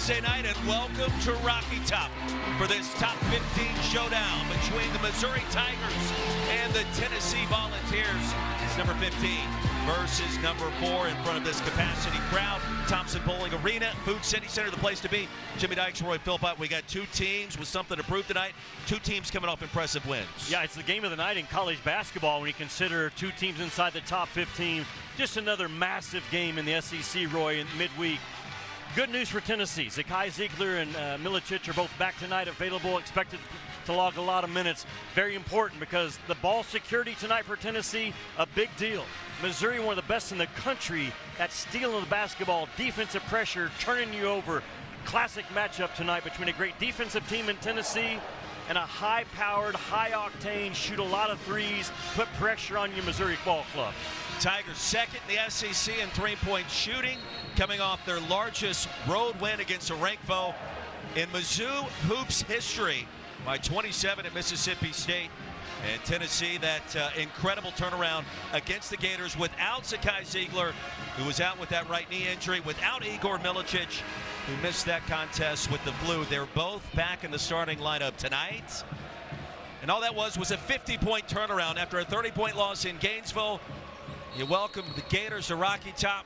Wednesday night, and welcome to Rocky Top for this top 15 showdown between the Missouri Tigers and the Tennessee Volunteers. It's number 15 versus number 4 in front of this capacity crowd. Thompson Bowling Arena, Food City Center, the place to be. Jimmy Dykes, Roy Philpott. We got two teams with something to prove tonight. Two teams coming off impressive wins. Yeah, it's the game of the night in college basketball when you consider two teams inside the top 15. Just another massive game in the SEC, Roy, in midweek. Good news for Tennessee. Zakai Ziegler and Milicic are both back tonight, available, expected to log a lot of minutes. Very important because the ball security tonight for Tennessee, a big deal. Missouri, one of the best in the country at stealing the basketball, defensive pressure, turning you over. Classic matchup tonight between a great defensive team in Tennessee and a high-powered, high-octane, shoot a lot of threes, put pressure on your Missouri ball club. Tigers second in the SEC in three-point shooting, coming off their largest road win against a ranked foe in Mizzou hoops history by 27 at Mississippi State. And Tennessee, that incredible turnaround against the Gators without Zakai Ziegler, who was out with that right knee injury, without Igor Milicic, who missed that contest with the flu. They're both back in the starting lineup tonight. And all that was a 50-point turnaround after a 30-point loss in Gainesville. You welcome the Gators to Rocky Top,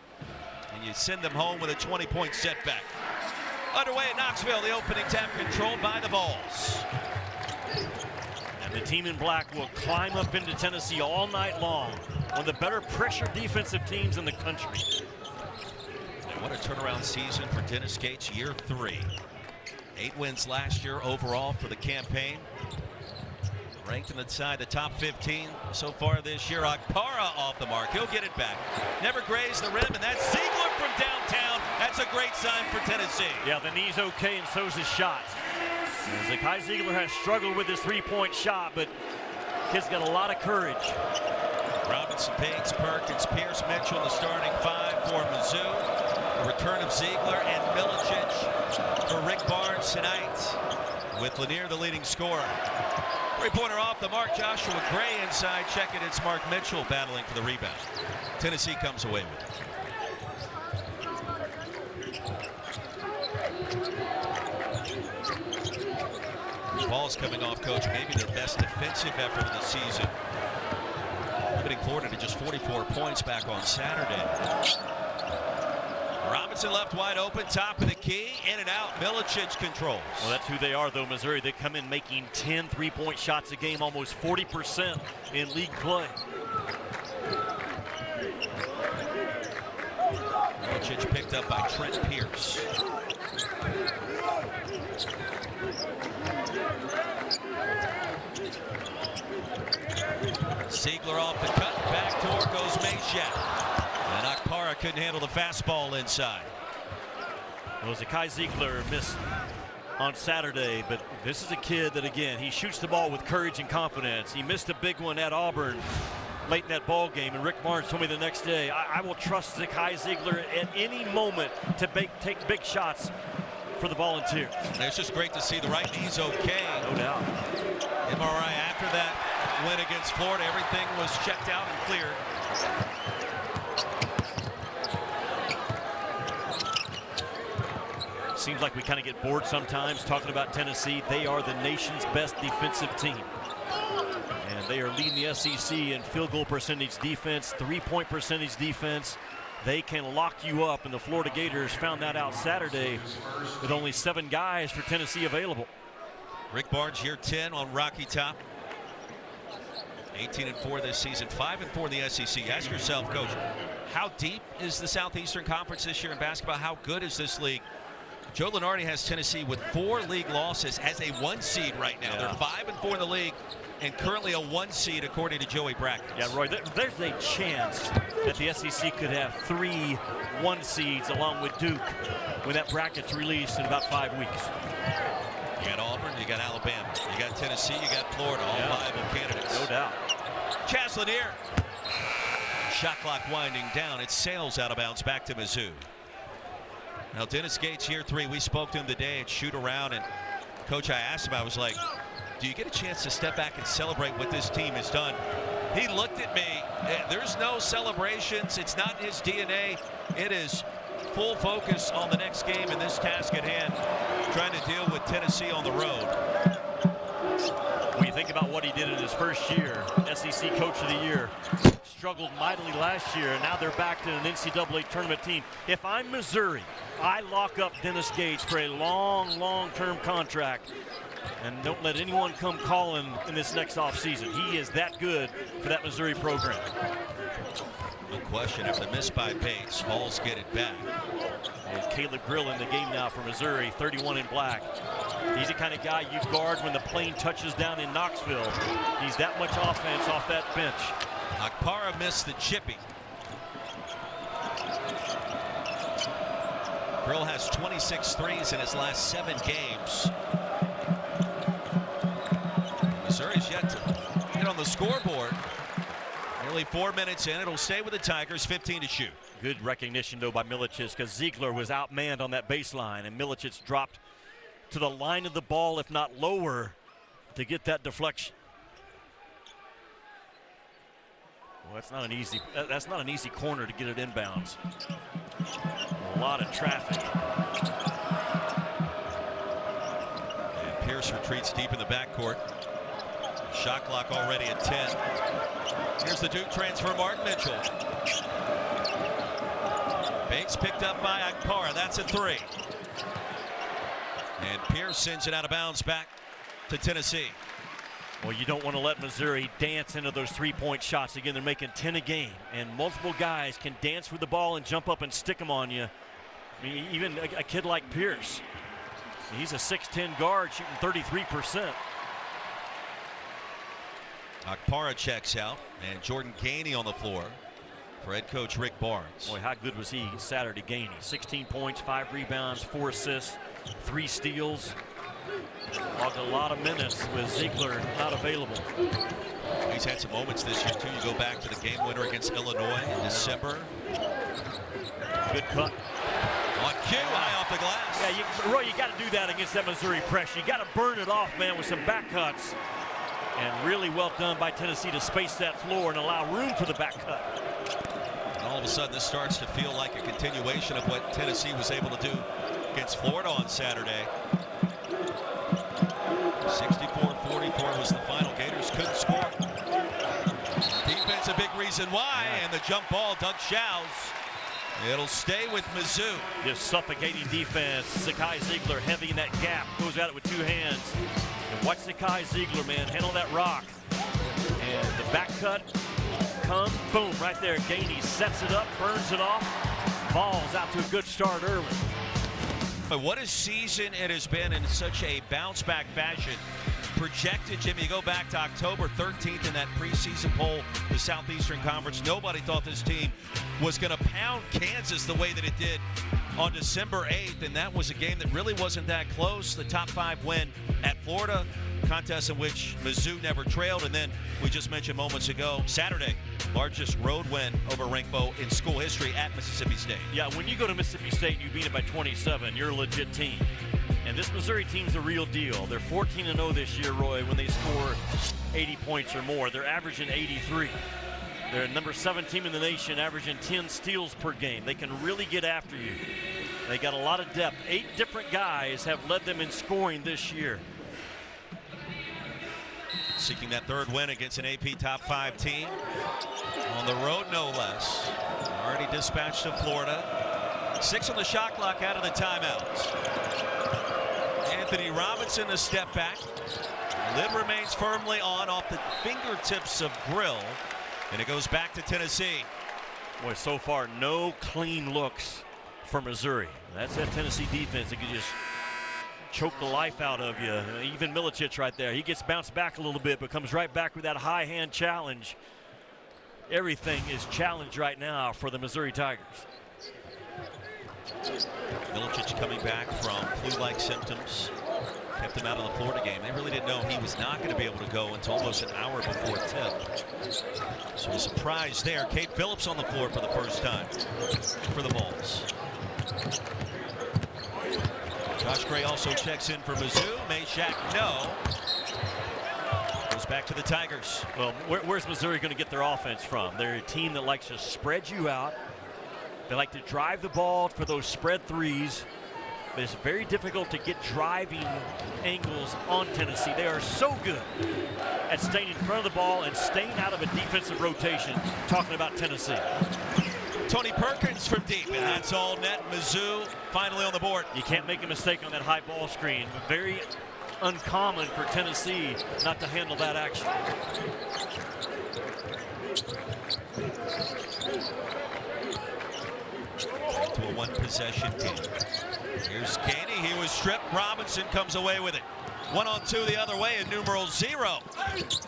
and you send them home with a 20-point setback. Underway at Knoxville, the opening tap controlled by the Vols. And the team in black will climb up into Tennessee all night long. One of the better pressure defensive teams in the country. And what a turnaround season for Dennis Gates, year 3. 8 wins last year overall for the campaign. Ranked inside the top 15 so far this year. Akpara off the mark. He'll get it back. Never grazed the rim, and that's Ziegler from downtown. That's a great sign for Tennessee. Yeah, the knee's okay, and so's his shot. Zakai Ziegler has struggled with his three-point shot, but kid's got a lot of courage. Robinson, Bates, Perkins, Pierce, Mitchell, the starting 5 for Mizzou. The return of Ziegler and Milicic for Rick Barnes tonight, with Lanier the leading scorer. Three-pointer off the mark. Joshua Gray inside. Check it. It's Mark Mitchell battling for the rebound. Tennessee comes away with it. Ball's coming off, Coach. Maybe their best defensive effort of the season. Limiting Florida to just 44 points back on Saturday. Robinson left wide open, top of the key, in and out. Milicic controls. Well, that's who they are, though, Missouri. They come in making 10 three-point shots a game, almost 40% in league play. Milicic picked up by Trent Pierce. Ziegler off the cut, backdoor goes Meshack. And Akpara couldn't handle the fastball inside. Well, Zakai Ziegler missed on Saturday, but this is a kid that, again, he shoots the ball with courage and confidence. He missed a big one at Auburn late in that ball game, and Rick Barnes told me the next day, I will trust Zakai Ziegler at any moment to take big shots for the Volunteers. And it's just great to see the right knee's okay. No doubt. MRI after that win against Florida, everything was checked out and cleared. Seems like we kind of get bored sometimes talking about Tennessee. They are the nation's best defensive team. And they are leading the SEC in field goal percentage defense, three-point percentage defense. They can lock you up, and the Florida Gators found that out Saturday with only 7 guys for Tennessee available. Rick Barnes, year 10 on Rocky Top. 18-4 this season, 5-4 in the SEC. Ask yourself, Coach, how deep is the Southeastern Conference this year in basketball? How good is this league? Joe Lunardi has Tennessee with 4 league losses as a 1 seed right now. Yeah. They're 5-4 in the league and currently a 1 seed according to Joey Brackett. Yeah, Roy, there's a chance that the SEC could have 3 1 seeds along with Duke when that bracket's released in about 5 weeks. You got Auburn, you got Alabama, you got Tennessee, you got Florida, all viable candidates. No doubt. Chaz Lanier. Shot clock winding down. It sails out of bounds back to Mizzou. Now Dennis Gates, year 3, we spoke to him today at shoot around, and Coach, I asked him, I was like, do you get a chance to step back and celebrate what this team has done? He looked at me. There's no celebrations. It's not his DNA. It is full focus on the next game in this task at hand, trying to deal with Tennessee on the road. When you think about what he did in his first year, SEC Coach of the Year, struggled mightily last year, and now they're back to an NCAA tournament team. If I'm Missouri, I lock up Dennis Gates for a long-term contract, and don't let anyone come calling in this next offseason. He is that good for that Missouri program. No question, if the miss by Bates, Vols get it back. And Caleb Grill in the game now for Missouri, 31 in black. He's the kind of guy you guard when the plane touches down in Knoxville. He's that much offense off that bench. Akpara missed the chippy. Grill has 26 threes in his last 7 games. Missouri's yet to get on the scoreboard. Nearly 4 minutes in, it'll stay with the Tigers, 15 to shoot. Good recognition, though, by Milicic, because Ziegler was outmanned on that baseline, and Milicic dropped to the line of the ball, if not lower, to get that deflection. Well, that's not an easy corner to get it inbounds. A lot of traffic. And Pierce retreats deep in the backcourt. Shot clock already at 10. Here's the Duke transfer, Martin Mitchell. Bates picked up by Akpara. That's a 3. And Pierce sends it out of bounds back to Tennessee. Well, you don't want to let Missouri dance into those three-point shots. Again, they're making 10 a game, and multiple guys can dance with the ball and jump up and stick them on you. I mean, even a kid like Pierce. He's a 6'10 guard shooting 33%. Akpara checks out, and Jordan Gainey on the floor for head coach Rick Barnes. Boy, how good was he Saturday, Gainey? 16 points, 5 rebounds, 4 assists, 3 steals. Logged a lot of minutes with Ziegler not available. He's had some moments this year, too. You go back to the game winner against Illinois in December. Good cut. On cue, high off the glass. Yeah, Roy, you got to do that against that Missouri pressure. You got to burn it off, man, with some back cuts. And really well done by Tennessee to space that floor and allow room for the back cut. And all of a sudden, this starts to feel like a continuation of what Tennessee was able to do against Florida on Saturday. 64-44 was the final. Gators couldn't score. Defense a big reason why, and the jump ball, Doug Shows. It'll stay with Mizzou. Just suffocating defense. Zakai Ziegler heavy in that gap, goes at it with 2 hands. And watch Zakai Ziegler, man, handle that rock. And the back cut comes, boom, right there. Gainey sets it up, burns it off. Vols out to a good start early. But what a season it has been in such a bounce-back fashion. Projected, Jimmy, you go back to October 13th in that preseason poll, the Southeastern Conference. Nobody thought this team was going to pound Kansas the way that it did on December 8th, and that was a game that really wasn't that close. The top 5 win at Florida, contest in which Mizzou never trailed, and then we just mentioned moments ago, Saturday, largest road win over Rankbo in school history at Mississippi State. Yeah, when you go to Mississippi State and you beat it by 27, you're a legit team. And this Missouri team's the real deal. They're 14-0 this year, Roy, when they score 80 points or more. They're averaging 83. They're number 7 team in the nation, averaging 10 steals per game. They can really get after you. They got a lot of depth. 8 different guys have led them in scoring this year. Seeking that 3rd win against an AP top 5 team. On the road, no less. Already dispatched to Florida. 6 on the shot clock out of the timeouts. Anthony Robinson, a step back. Lid remains firmly on off the fingertips of Grill. And it goes back to Tennessee. Boy, so far, no clean looks for Missouri. That's that Tennessee defense that can just choke the life out of you. Even Milicic right there. He gets bounced back a little bit, but comes right back with that high hand challenge. Everything is challenged right now for the Missouri Tigers. Milicic coming back from flu-like symptoms. Kept him out of the Florida game. They really didn't know he was not going to be able to go until almost an hour before tip. So a surprise there. Kate Phillips on the floor for the first time for the Vols. Josh Gray also checks in for Mizzou. Meshack, no. Goes back to the Tigers. Well, where's Missouri going to get their offense from? They're a team that likes to spread you out They like to drive the ball for those spread threes. But it's very difficult to get driving angles on Tennessee. They are so good at staying in front of the ball and staying out of a defensive rotation. Talking about Tennessee. Tony Perkins from deep, and that's all net. Mizzou finally on the board. You can't make a mistake on that high ball screen. Very uncommon for Tennessee not to handle that action. To a one-possession game. Here's Gainey. He was stripped. Robinson comes away with it. 1-on-2 the other way, and numeral 0.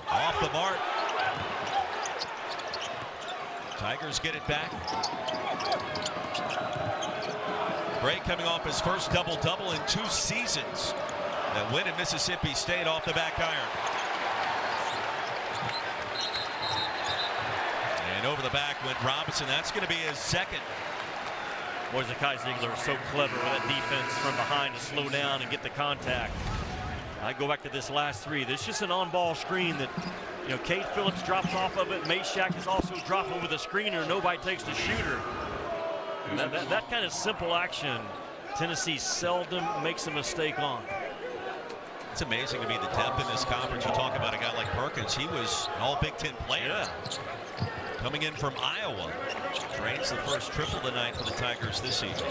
Off the mark. Tigers get it back. Gray coming off his first double-double in 2 seasons. That win at Mississippi State off the back iron. And over the back went Robinson. That's going to be his second. Boys, the Kai Ziegler is so clever with that defense from behind to slow down and get the contact. I go back to this last 3. There's just an on-ball screen that, you know, Cade Phillips drops off of it. Mashack is also dropping with a screener. Nobody takes the shooter. That kind of simple action, Tennessee seldom makes a mistake on. It's amazing to me the depth in this conference. You talk about a guy like Perkins. He was an all Big Ten player. Yeah. Coming in from Iowa. Drains the first triple tonight for the Tigers this season.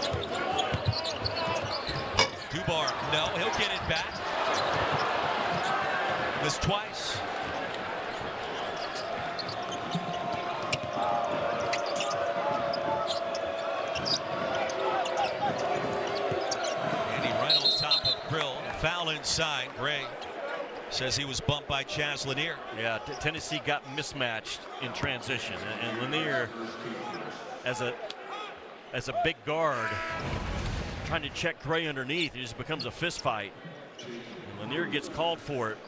Dubar, no, he'll get it back. Missed twice. And he right on top of Grill. Foul inside. Gray says he was bumped by Chaz Lanier. Yeah, Tennessee got mismatched in transition, and Lanier, as a big guard, trying to check Gray underneath, it just becomes a fist fight. And Lanier gets called for it.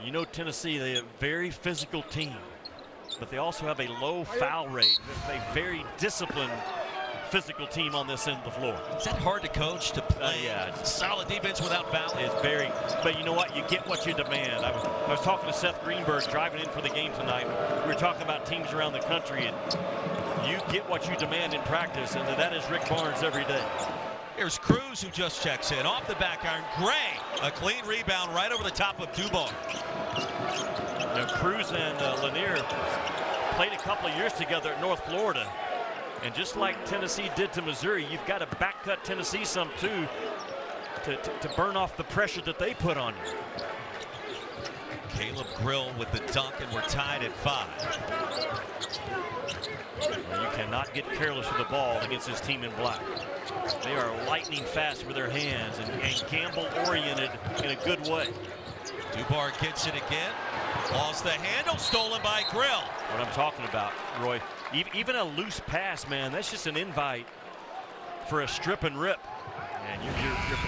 You know, Tennessee, they're a very physical team, but they also have a low foul rate. They're a very disciplined physical team on this end of the floor. Is that hard to coach, to play solid defense without fouling? It's very, but you know what? You get what you demand. I was talking to Seth Greenberg driving in for the game tonight. We were talking about teams around the country, and you get what you demand in practice, and that is Rick Barnes every day. Here's Cruz, who just checks in. Off the back iron, Gray, a clean rebound right over the top of Dubar. Now, Cruz and Lanier played a couple of years together at North Florida. And just like Tennessee did to Missouri, you've got to back cut Tennessee some too to burn off the pressure that they put on you. Caleb Grill with the dunk, and we're tied at 5. You cannot get careless with the ball against this team in black. They are lightning fast with their hands and gamble-oriented in a good way. Dubar gets it again. Lost the handle, stolen by Grill. What I'm talking about, Roy. Even a loose pass, man, that's just an invite for a strip and rip. And your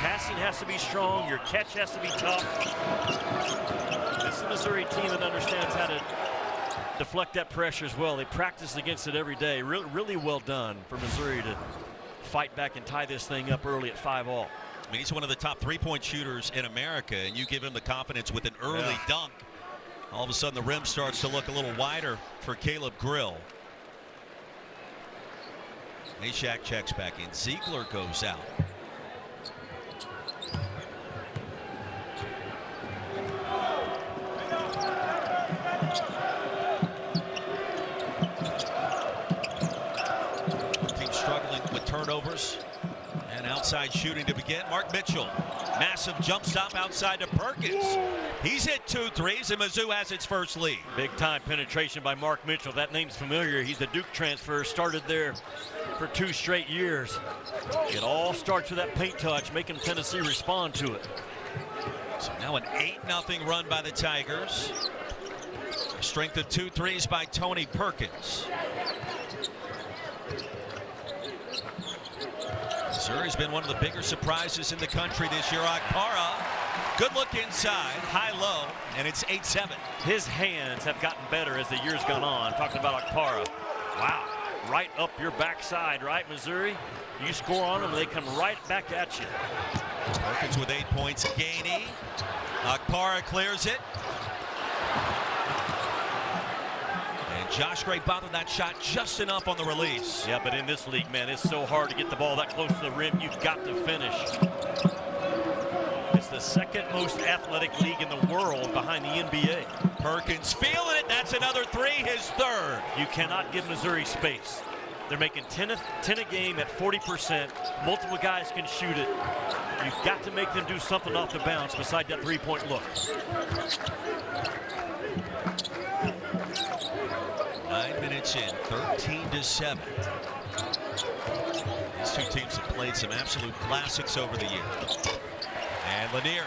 passing has to be strong. Your catch has to be tough. This is a Missouri team that understands how to deflect that pressure as well. They practice against it every day. Really well done for Missouri to fight back and tie this thing up early at 5-all. I mean, he's one of the top 3-point shooters in America, and you give him the confidence with an early dunk. All of a sudden, the rim starts to look a little wider for Caleb Grill. Mashack checks back in. Ziegler goes out. Team struggling with turnovers and outside shooting to begin. Mark Mitchell, massive jump stop outside to Perkins. He's hit 2 threes, and Mizzou has its first lead. Big time penetration by Mark Mitchell. That name's familiar. He's a Duke transfer, started there for 2 straight years. It all starts with that paint touch, making Tennessee respond to it. So now an 8-0 run by the Tigers. Strength of 2 threes by Tony Perkins. Missouri's been one of the bigger surprises in the country this year. Akpara, good look inside, high-low, and it's 8-7. His hands have gotten better as the year's gone on. Talking about Akpara. Wow, right up your backside, right, Missouri? You score on them, they come right back at you. Perkins with 8 points. Gainey. Akpara clears it. And Josh Gray bothered that shot just enough on the release. Yeah, but in this league, man, it's so hard to get the ball that close to the rim. You've got to finish. It's the second most athletic league in the world behind the NBA. Perkins feeling it. That's another three, his third. You cannot give Missouri space. They're making 10 a game at 40%. Multiple guys can shoot it. You've got to make them do something off the bounce beside that three-point look. 9 minutes in, 13-7. These two teams have played some absolute classics over the years. And Lanier,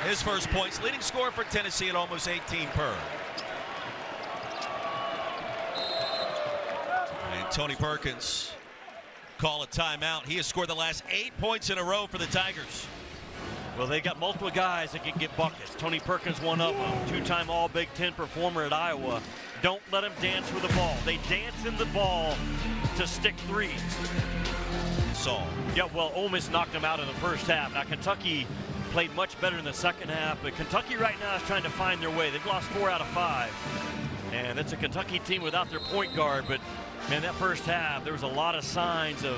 his first points, leading scorer for Tennessee at almost 18 per. And Tony Perkins call a timeout. He has scored the last 8 points in a row for the Tigers. Well, they got multiple guys that can get buckets. Tony Perkins, one of them, two-time All-Big Ten performer at Iowa. Don't let them dance with the ball. They dance in the ball to stick threes. Yeah, well, Ole Miss knocked them out in the first half. Now, Kentucky played much better in the second half, but Kentucky right now is trying to find their way. They've lost 4 out of 5. And it's a Kentucky team without their point guard, but, man, that first half, there was a lot of signs of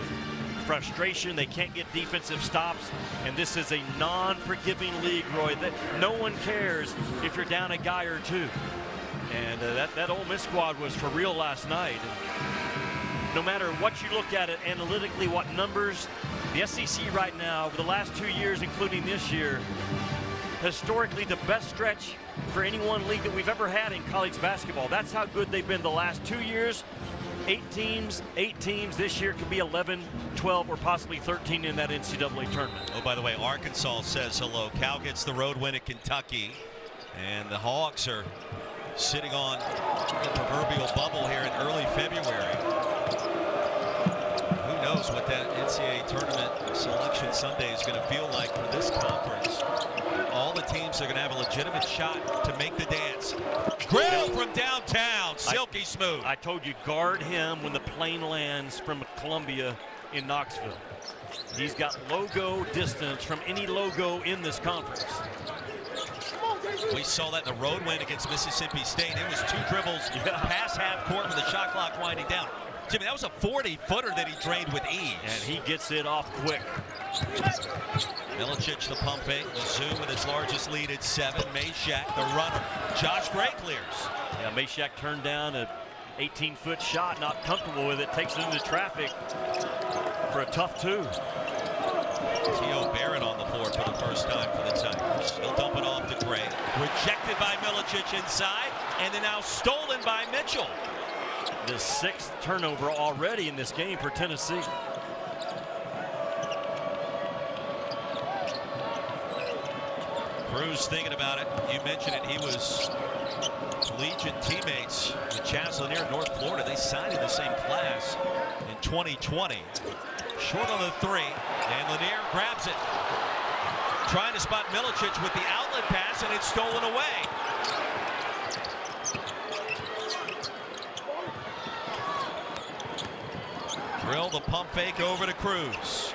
frustration. They can't get defensive stops, and this is a non-forgiving league, Roy. No one cares if you're down a guy or two. And that Ole Miss squad was for real last night. And no matter what you look at it analytically, what numbers, the SEC right now, over the last 2 years, including this year, historically the best stretch for any one league that we've ever had in college basketball. That's how good they've been the last 2 years. 8 teams. This year could be 11, 12, or possibly 13 in that NCAA tournament. Oh, by the way, Arkansas says hello. Cal gets the road win at Kentucky. And the Hawks are sitting on the proverbial bubble here in early February. Who knows what that NCAA tournament selection Sunday is going to feel like for this conference. All the teams are going to have a legitimate shot to make the dance. Grill from downtown, silky smooth. I told you, guard him when the plane lands from Columbia in Knoxville. He's got logo distance from any logo in this conference. We saw that in the road win against Mississippi State. It was 2 dribbles past half court with the shot clock winding down. Jimmy, that was a 40-footer that he drained with ease. And he gets it off quick. Milicic, the pump fake. Mizzou with its largest lead at 7. Meshack, the runner. Josh Gray clears. Yeah, Meshack turned down an 18-foot shot, not comfortable with it. Takes it into traffic for a tough 2. T.O. Barrett on the floor for the first time for the Tigers. He'll dump it off to Gray. Rejected by Milicic inside, and then now stolen by Mitchell. The 6th turnover already in this game for Tennessee. Cruz thinking about it. You mentioned it. He was collegiate teammates with Chaz Lanier in North Florida. They signed in the same class in 2020. Short on the 3, and Lanier grabs it. Trying to spot Milicic with the outlet pass, and it's stolen away. Drill the pump fake over to Cruz.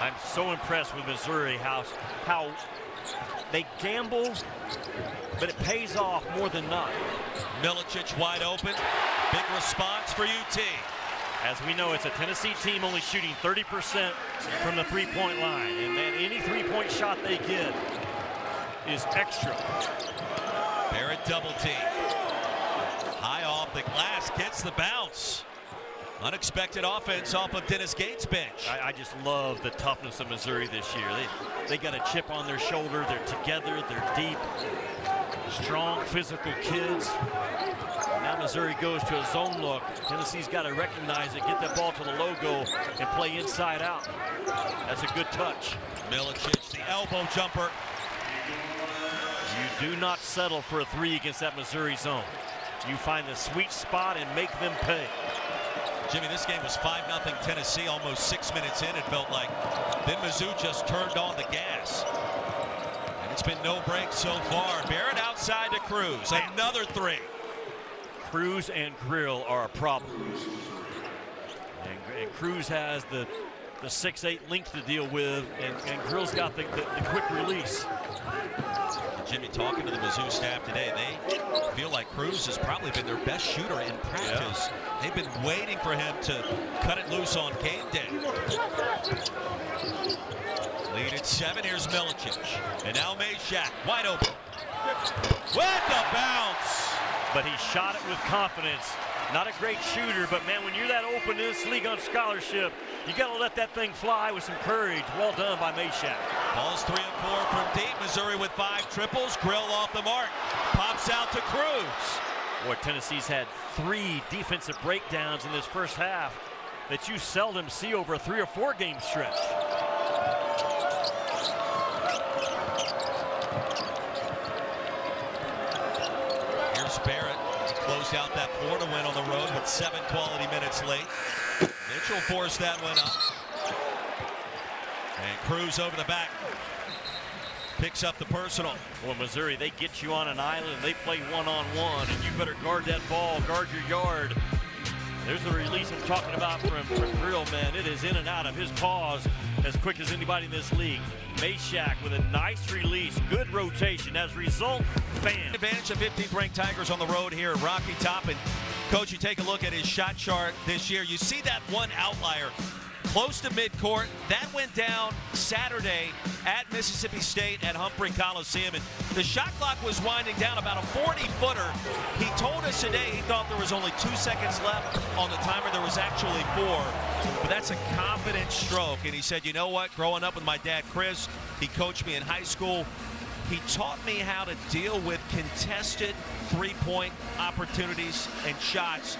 I'm so impressed with Missouri, how they gamble, but it pays off more than not. Milicic wide open. Big response for UT. As we know, it's a Tennessee team only shooting 30% from the three-point line. And then any three-point shot they get is extra. Barrett double team. High off the glass, gets the bounce. Unexpected offense off of Dennis Gates' bench. I just love the toughness of Missouri this year. They got a chip on their shoulder. They're together. They're deep. Strong, physical kids. Now Missouri goes to a zone look. Tennessee's got to recognize it, get that ball to the logo, and play inside out. That's a good touch. Milicic, the elbow jumper. You do not settle for a 3 against that Missouri zone. You find the sweet spot and make them pay. Jimmy, this game was 5-0 Tennessee almost 6 minutes in, it felt like. Then Mizzou just turned on the gas. And it's been no break so far. Barrett outside to Cruz. Another 3. Cruz and Grill are a problem. And Cruz has the 6'8" length to deal with, and Grill's got the quick release. Jimmy, talking to the Mizzou staff today, they feel like Cruz has probably been their best shooter in practice. Yeah. They've been waiting for him to cut it loose on game day. Lead at 7. Here's Milicic. And now Meshack, wide open. With the bounce. But he shot it with confidence. Not a great shooter, but man, when you're that open in this league on scholarship, you got to let that thing fly with some courage. Well done by Meshack. Balls 3 and 4 from deep. Missouri with 5 triples. Grill off the mark. Pops out to Cruz. Boy, Tennessee's had 3 defensive breakdowns in this first half that you seldom see over a 3 or 4 game stretch. Here's Barrett. Closed out that Florida win on the road with 7 quality minutes late. Mitchell forced that one up. And Cruz over the back. Picks up the personal. Well, Missouri, they get you on an island. They play one-on-one, and you better guard that ball, guard your yard. There's the release I'm talking about from Grill, man. It is in and out of his paws as quick as anybody in this league. Meshack with a nice release, good rotation. As a result, bam. Advantage of 15th ranked Tigers on the road here at Rocky Top. And Coach, you take a look at his shot chart this year. You see that one outlier close to midcourt. That went down Saturday at Mississippi State at Humphrey Coliseum. And the shot clock was winding down, about a 40-footer. He told us today he thought there was only 2 seconds left on the timer. There was actually 4. But that's a confident stroke. And he said, you know what? Growing up with my dad, Chris, he coached me in high school. He taught me how to deal with contested three-point opportunities and shots.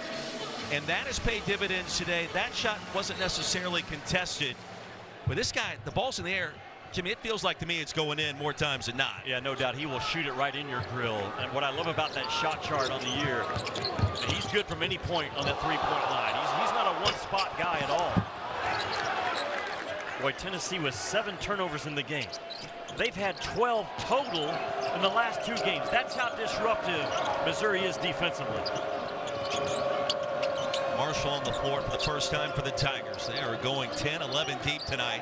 And that has paid dividends today. That shot wasn't necessarily contested. But this guy, the ball's in the air. Jimmy, it feels like to me it's going in more times than not. Yeah, no doubt. He will shoot it right in your grill. And what I love about that shot chart on the year, he's good from any point on that three-point line. He's not a one-spot guy at all. Boy, Tennessee with 7 turnovers in the game. They've had 12 total in the last 2 games. That's how disruptive Missouri is defensively. Marshall on the floor for the first time for the Tigers. They are going 10, 11 deep tonight.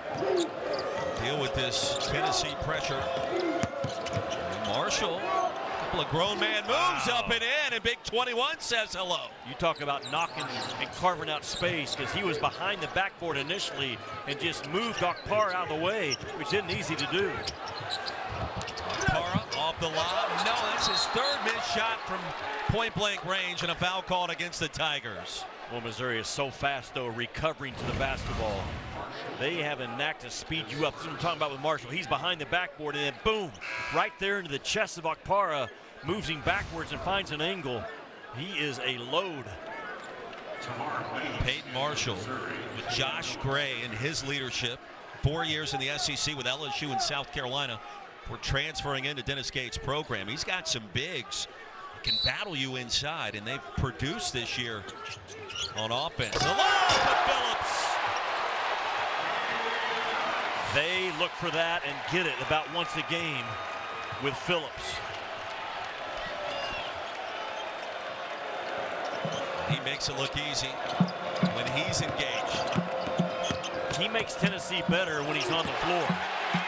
Deal with this Tennessee pressure. Marshall, a couple of grown man moves up and in, and Big 21 says hello. You talk about knocking and carving out space, because he was behind the backboard initially and just moved Okpara out of the way, which isn't easy to do. Okpara off the lob. No, that's his 3rd missed shot from point-blank range, and a foul called against the Tigers. Well, Missouri is so fast, though, recovering to the basketball. They have a knack to speed you up. That's what I'm talking about with Marshall. He's behind the backboard, and then boom, right there into the chest of Okpara, moves him backwards and finds an angle. He is a load. Peyton Marshall with Josh Gray and his leadership. 4 years in the SEC with LSU and South Carolina. We're transferring into Dennis Gates' program. He's got some bigs. Can battle you inside, and they've produced this year on offense. The lob to Phillips. They look for that and get it about once a game with Phillips. He makes it look easy when he's engaged. He makes Tennessee better when he's on the floor.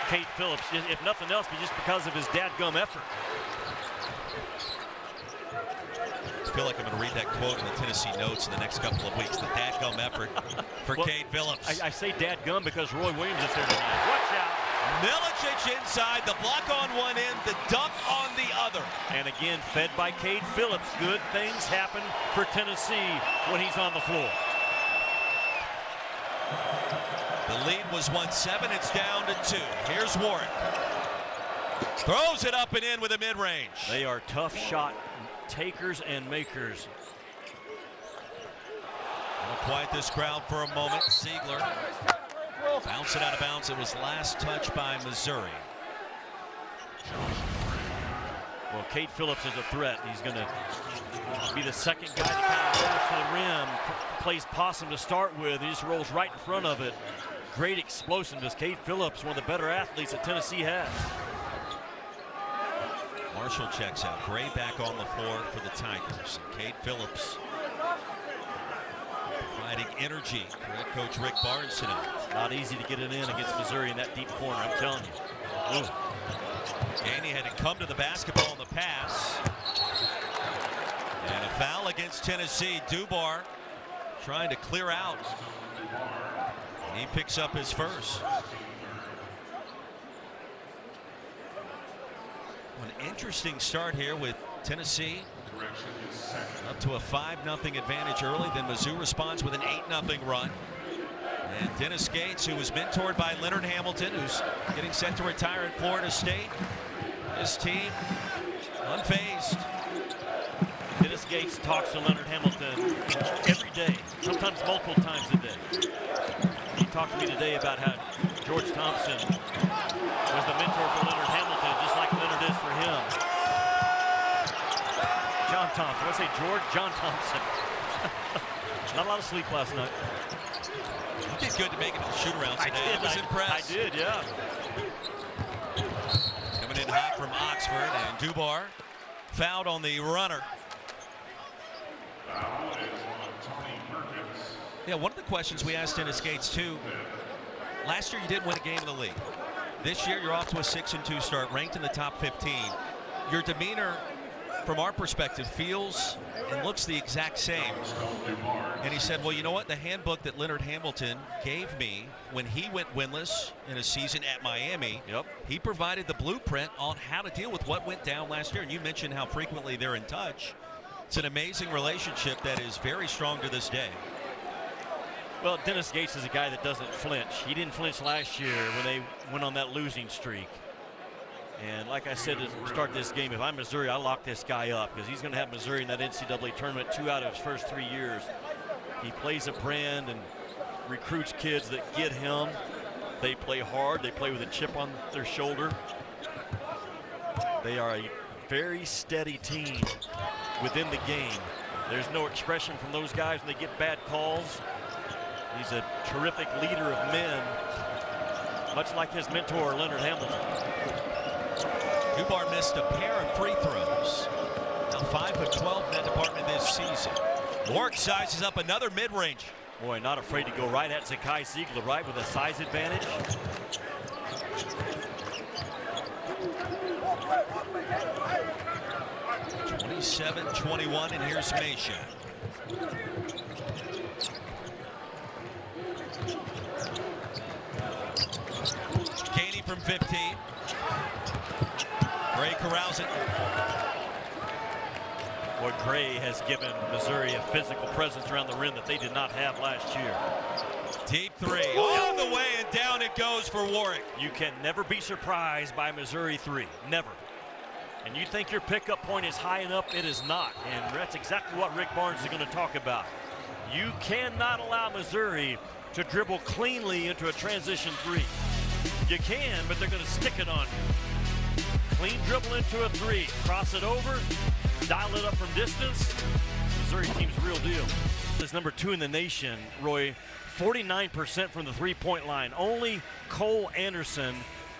Kate Phillips, if nothing else, but just because of his dadgum effort. I feel like I'm going to read that quote in the Tennessee notes in the next couple of weeks. The dadgum effort for Cade Phillips. I say dadgum because Roy Williams is there tonight. Watch out. Milicic inside, the block on one end, the dunk on the other. And again, fed by Cade Phillips. Good things happen for Tennessee when he's on the floor. The lead was 1-7. It's down to 2. Here's Warwick. Throws it up and in with a mid-range. They are tough shot takers and makers. We'll quiet this crowd for a moment. Ziegler bounce it out of bounds. It was last touched by Missouri. Well, Cade Phillips is a threat. He's going to be the second guy that kind of rolls to the rim, plays possum to start with. He just rolls right in front of it. Great explosiveness. Cade Phillips, one of the better athletes that Tennessee has. Marshall checks out. Gray back on the floor for the Tigers. Cade Phillips providing energy for head coach Rick Barnes tonight. Not easy to get it in against Missouri in that deep corner, I'm telling you. Ooh. Gainey had to come to the basketball in the pass. And a foul against Tennessee. Dubar trying to clear out. And he picks up his first. An interesting start here with Tennessee up to a 5-0 advantage early. Then Mizzou responds with an 8-0 run. And Dennis Gates, who was mentored by Leonard Hamilton, who's getting set to retire at Florida State. His team unfazed. Dennis Gates talks to Leonard Hamilton every day, sometimes multiple times a day. He talked to me today about how George Thompson was the mentor for Leonard Hamilton, just like Leonard is for him. John Thompson. I say George? John Thompson. Not a lot of sleep last night. You did good to make it to the shoot-around today. I was impressed. I did, yeah. Coming in hot from Oxford, and Dubar fouled on the runner. Yeah, one of the questions we asked Dennis Gates, too, last year you didn't win a game in the league. This year you're off to a 6-2 start, ranked in the top 15. Your demeanor, from our perspective, feels and looks the exact same. And he said, well, you know what? The handbook that Leonard Hamilton gave me when he went winless in a season at Miami, he provided the blueprint on how to deal with what went down last year. And you mentioned how frequently they're in touch. It's an amazing relationship that is very strong to this day. Well, Dennis Gates is a guy that doesn't flinch. He didn't flinch last year when they went on that losing streak. And like I said to start this game, if I'm Missouri, I lock this guy up because he's going to have Missouri in that NCAA tournament 2 out of his first 3 years. He plays a brand and recruits kids that get him. They play hard. They play with a chip on their shoulder. They are a very steady team within the game. There's no expression from those guys when they get bad calls. He's a terrific leader of men, much like his mentor, Leonard Hamilton. Dubar missed a pair of free throws. Now 5 of 12 in that department this season. Warwick sizes up another mid-range. Boy, not afraid to go right at Zakai Ziegler, right, with a size advantage. (27-21), and here's Mesha. Gainey from 15. Gray corrals it. Boy, Gray has given Missouri a physical presence around the rim that they did not have last year. Deep three, all the way, and down it goes for Warwick. You can never be surprised by Missouri 3, never. And you think your pickup point is high enough, it is not. And that's exactly what Rick Barnes is going to talk about. You cannot allow Missouri to dribble cleanly into a transition 3. You can, but they're going to stick it on you. Clean dribble into a 3, cross it over, dial it up from distance. Missouri team's the real deal. This number 2 in the nation, Roy, 49% from the three-point line. Only Cole Anderson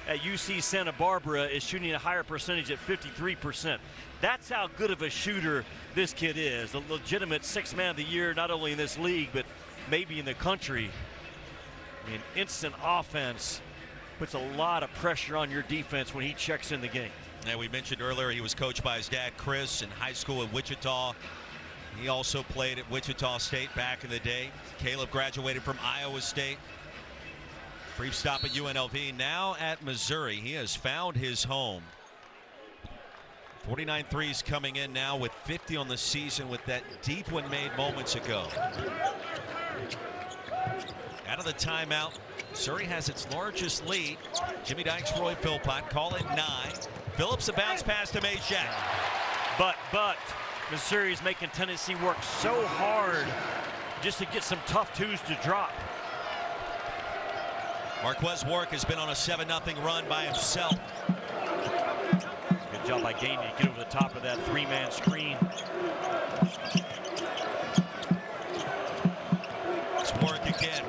at UC Santa Barbara is shooting a higher percentage at 53%. That's how good of a shooter this kid is. A legitimate 6th man of the year, not only in this league, but maybe in the country. I mean, instant offense puts a lot of pressure on your defense when he checks in the game. And we mentioned earlier he was coached by his dad, Chris, in high school at Wichita. He also played at Wichita State back in the day. Caleb graduated from Iowa State. Brief stop at UNLV. Now at Missouri, he has found his home. 49 threes coming in now with 50 on the season with that deep one made moments ago. Out of the timeout, Missouri has its largest lead. Jimmy Dykes, Roy Philpott call it 9. Phillips a bounce pass to Meshack. But Missouri's making Tennessee work so hard just to get some tough twos to drop. Marquez Warwick has been on a 7-0 run by himself. Good job by Gainey to get over the top of that 3-man screen. It's Warwick again.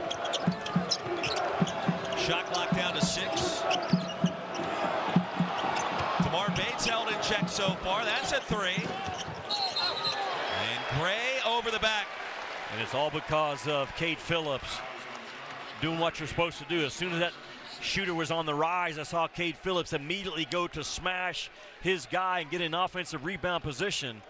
Shot clock down to 6. Tamar Bates held in check so far. That's a 3. And Gray over the back. And it's all because of Cade Phillips doing what you're supposed to do. As soon as that Shooter was on the rise. I saw Cade Phillips immediately go to smash his guy and get in offensive rebound position.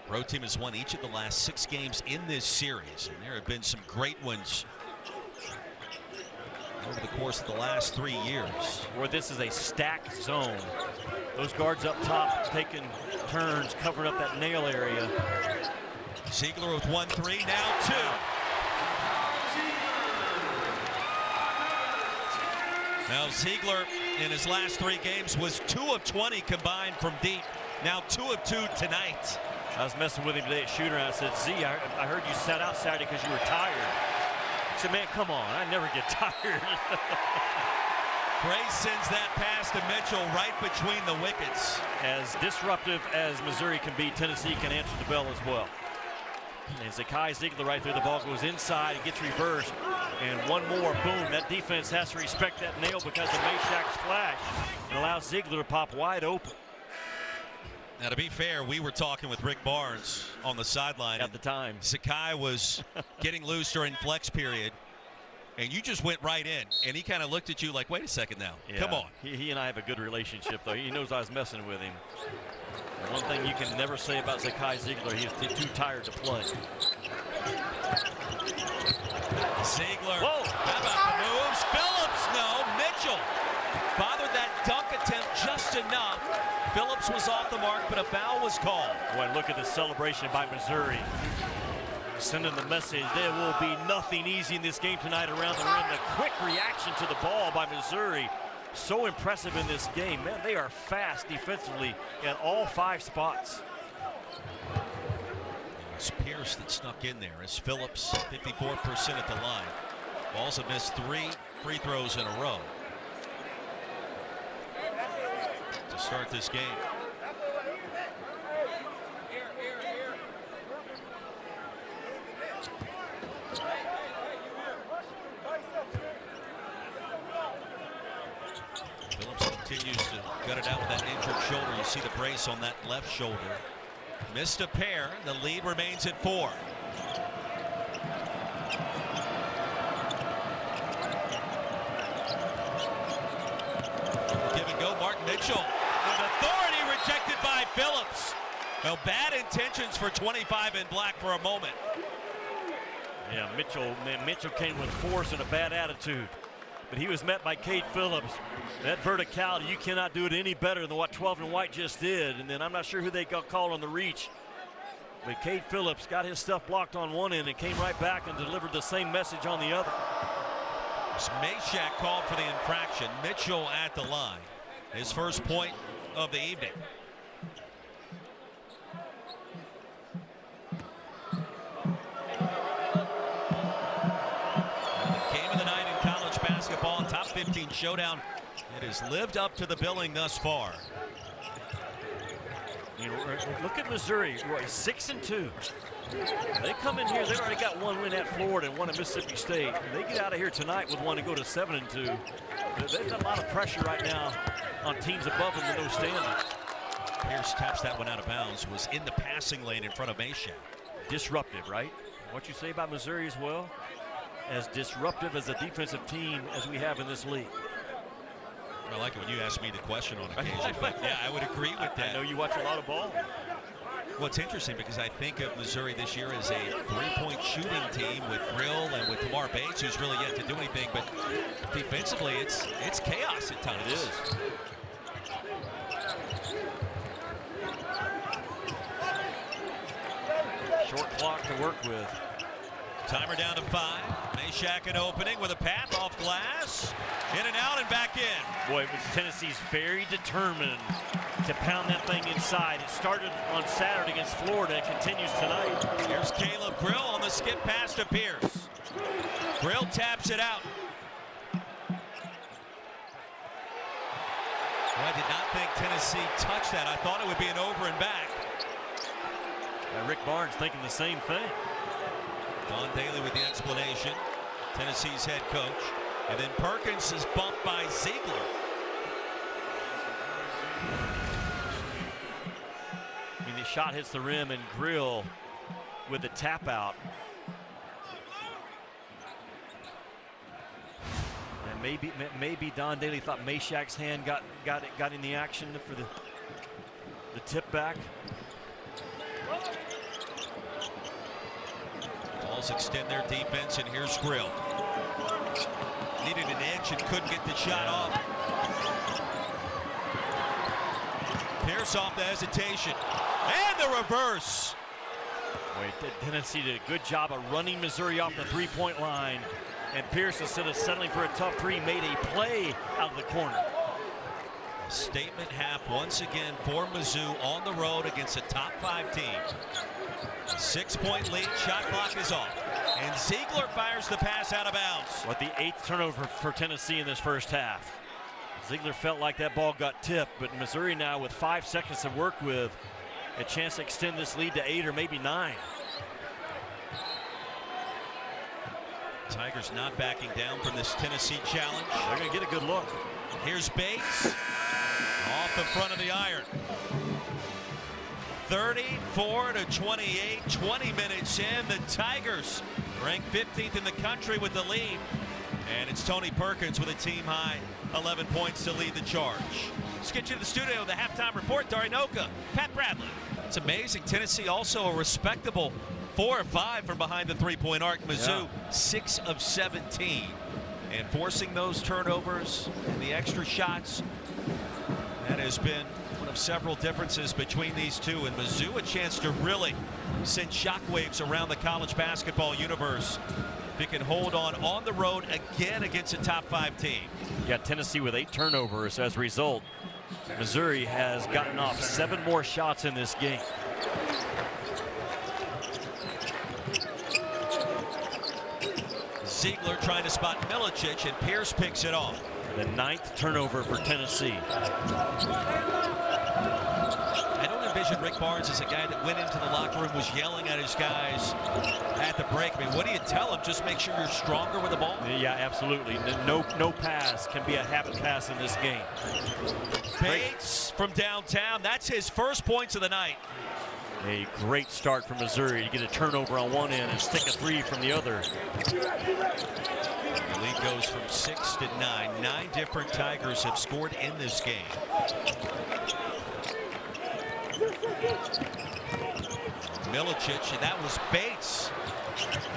Road team has won each of the last 6 games in this series, and there have been some great ones over the course of the last 3 years. Where this is a stacked zone. Those guards up top taking turns, covering up that nail area. Ziegler with 1-3, now 2. Now Ziegler in his last 3 games was 2 of 20 combined from deep. Now 2 of 2 tonight. I was messing with him today at Shooter, and I said, Z, I heard you sat out Saturday because you were tired. I said, man, come on, I never get tired. Gray sends that pass to Mitchell right between the wickets. As disruptive as Missouri can be, Tennessee can answer the bell as well. And Zakai Ziegler right there, the ball goes inside, it gets reversed, and one more, boom. That defense has to respect that nail because of Meshack's flash and allows Ziegler to pop wide open. Now, to be fair, we were talking with Rick Barnes on the sideline at the time. Zakai was getting loose during flex period, and you just went right in, and he kind of looked at you like, wait a second now, yeah, come on. He and I have a good relationship, though. He knows I was messing with him. And one thing you can never say about Zakai Ziegler, he's too tired to play. Ziegler, whoa, how about the moves? Phillips, no, Mitchell bothered that dunk attempt just enough. Phillips was off the mark, but a foul was called. Boy, look at the celebration by Missouri. Sending the message, there will be nothing easy in this game tonight around the rim. The quick reaction to the ball by Missouri, so impressive in this game. Man, they are fast defensively at all 5 spots. It's Pierce that snuck in there as Phillips, 54% at the line. Balls have missed 3 free throws in a row to start this game. Phillips continues to gut it out with that injured shoulder. You see the brace on that left shoulder. Missed a pair. The lead remains at 4. Give and go, Mark Mitchell. With authority rejected by Phillips. Well, bad intentions for 25 in black for a moment. Yeah, Mitchell came with force and a bad attitude. But he was met by Cade Phillips. That verticality, you cannot do it any better than what 12 and white just did. And then I'm not sure who they got called on the reach. But Cade Phillips got his stuff blocked on one end and came right back and delivered the same message on the other. Meshack called for the infraction. Mitchell at the line. His first point of the evening. Basketball, top 15 showdown. It has lived up to the billing thus far. You know, look at Missouri, 6-2. They come in here, they've already got 1 win at Florida and 1 at Mississippi State. They get out of here tonight with 1 to go to 7-2. They've got a lot of pressure right now on teams above them with those standings. Pierce taps that one out of bounds, was in the passing lane in front of Meshack. Disruptive, right? What you say about Missouri as well? As disruptive as a defensive team as we have in this league. I like it when you ask me the question on occasion, but yeah, I would agree with that. I know you watch a lot of ball. Well, it's interesting because I think of Missouri this year as a 3-point shooting team with Grill and with Tamar Bates, who's really yet to do anything, but defensively, it's chaos at times. It is. Short clock to work with. Timer down to 5. Meshack an opening with a path off glass. In and out and back in. Boy, Tennessee's very determined to pound that thing inside. It started on Saturday against Florida and continues tonight. Here's Caleb Grill on the skip pass to Pierce. Grill taps it out. Well, I did not think Tennessee touched that. I thought it would be an over and back. Rick Barnes thinking the same thing. Don Daly with the explanation, Tennessee's head coach. And then Perkins is bumped by Ziegler. I mean, the shot hits the rim and Grill with the tap out. And maybe Don Daly thought Meshack's hand got in the action for the tip back. Balls extend their defense, and here's Grill. Needed an edge and couldn't get the shot off. Pierce off the hesitation. And the reverse. Tennessee did a good job of running Missouri off the three-point line. And Pierce, instead of settling for a tough three, made a play out of the corner. A statement half once again for Mizzou on the road against a top 5 team. 6-point lead, shot clock is off. And Ziegler fires the pass out of bounds. What, the 8th turnover for Tennessee in this first half. Ziegler felt like that ball got tipped, but Missouri now with 5 seconds to work with, a chance to extend this lead to 8 or maybe 9. Tigers not backing down from this Tennessee challenge. They're going to get a good look. Here's Bates off the front of the iron. 34-28, 20 minutes in. The Tigers ranked 15th in the country with the lead. And it's Tony Perkins with a team high 11 points to lead the charge. Let's get you to the studio with the halftime report. Darinoka, Pat Bradley. It's amazing. Tennessee also a respectable 4 or 5 from behind the three-point arc. Mizzou 6 of 17. And forcing those turnovers and the extra shots, that has been one of several differences between these two. And Mizzou a chance to really send shockwaves around the college basketball universe. If it can hold on the road again against a top 5 team. You got Tennessee with 8 turnovers. As a result, Missouri has gotten off 7 more shots in this game. Ziegler trying to spot Milicic, and Pierce picks it off. The 9th turnover for Tennessee. I don't envision Rick Barnes as a guy that went into the locker room, was yelling at his guys at the break. I mean, what do you tell him? Just make sure you're stronger with the ball? Yeah, absolutely. No pass can be a habit pass in this game. Bates from downtown. That's his first points of the night. A great start for Missouri to get a turnover on one end and stick a 3 from the other. The lead goes from 6 to 9. 9 different Tigers have scored in this game. Milicic, and that was Bates.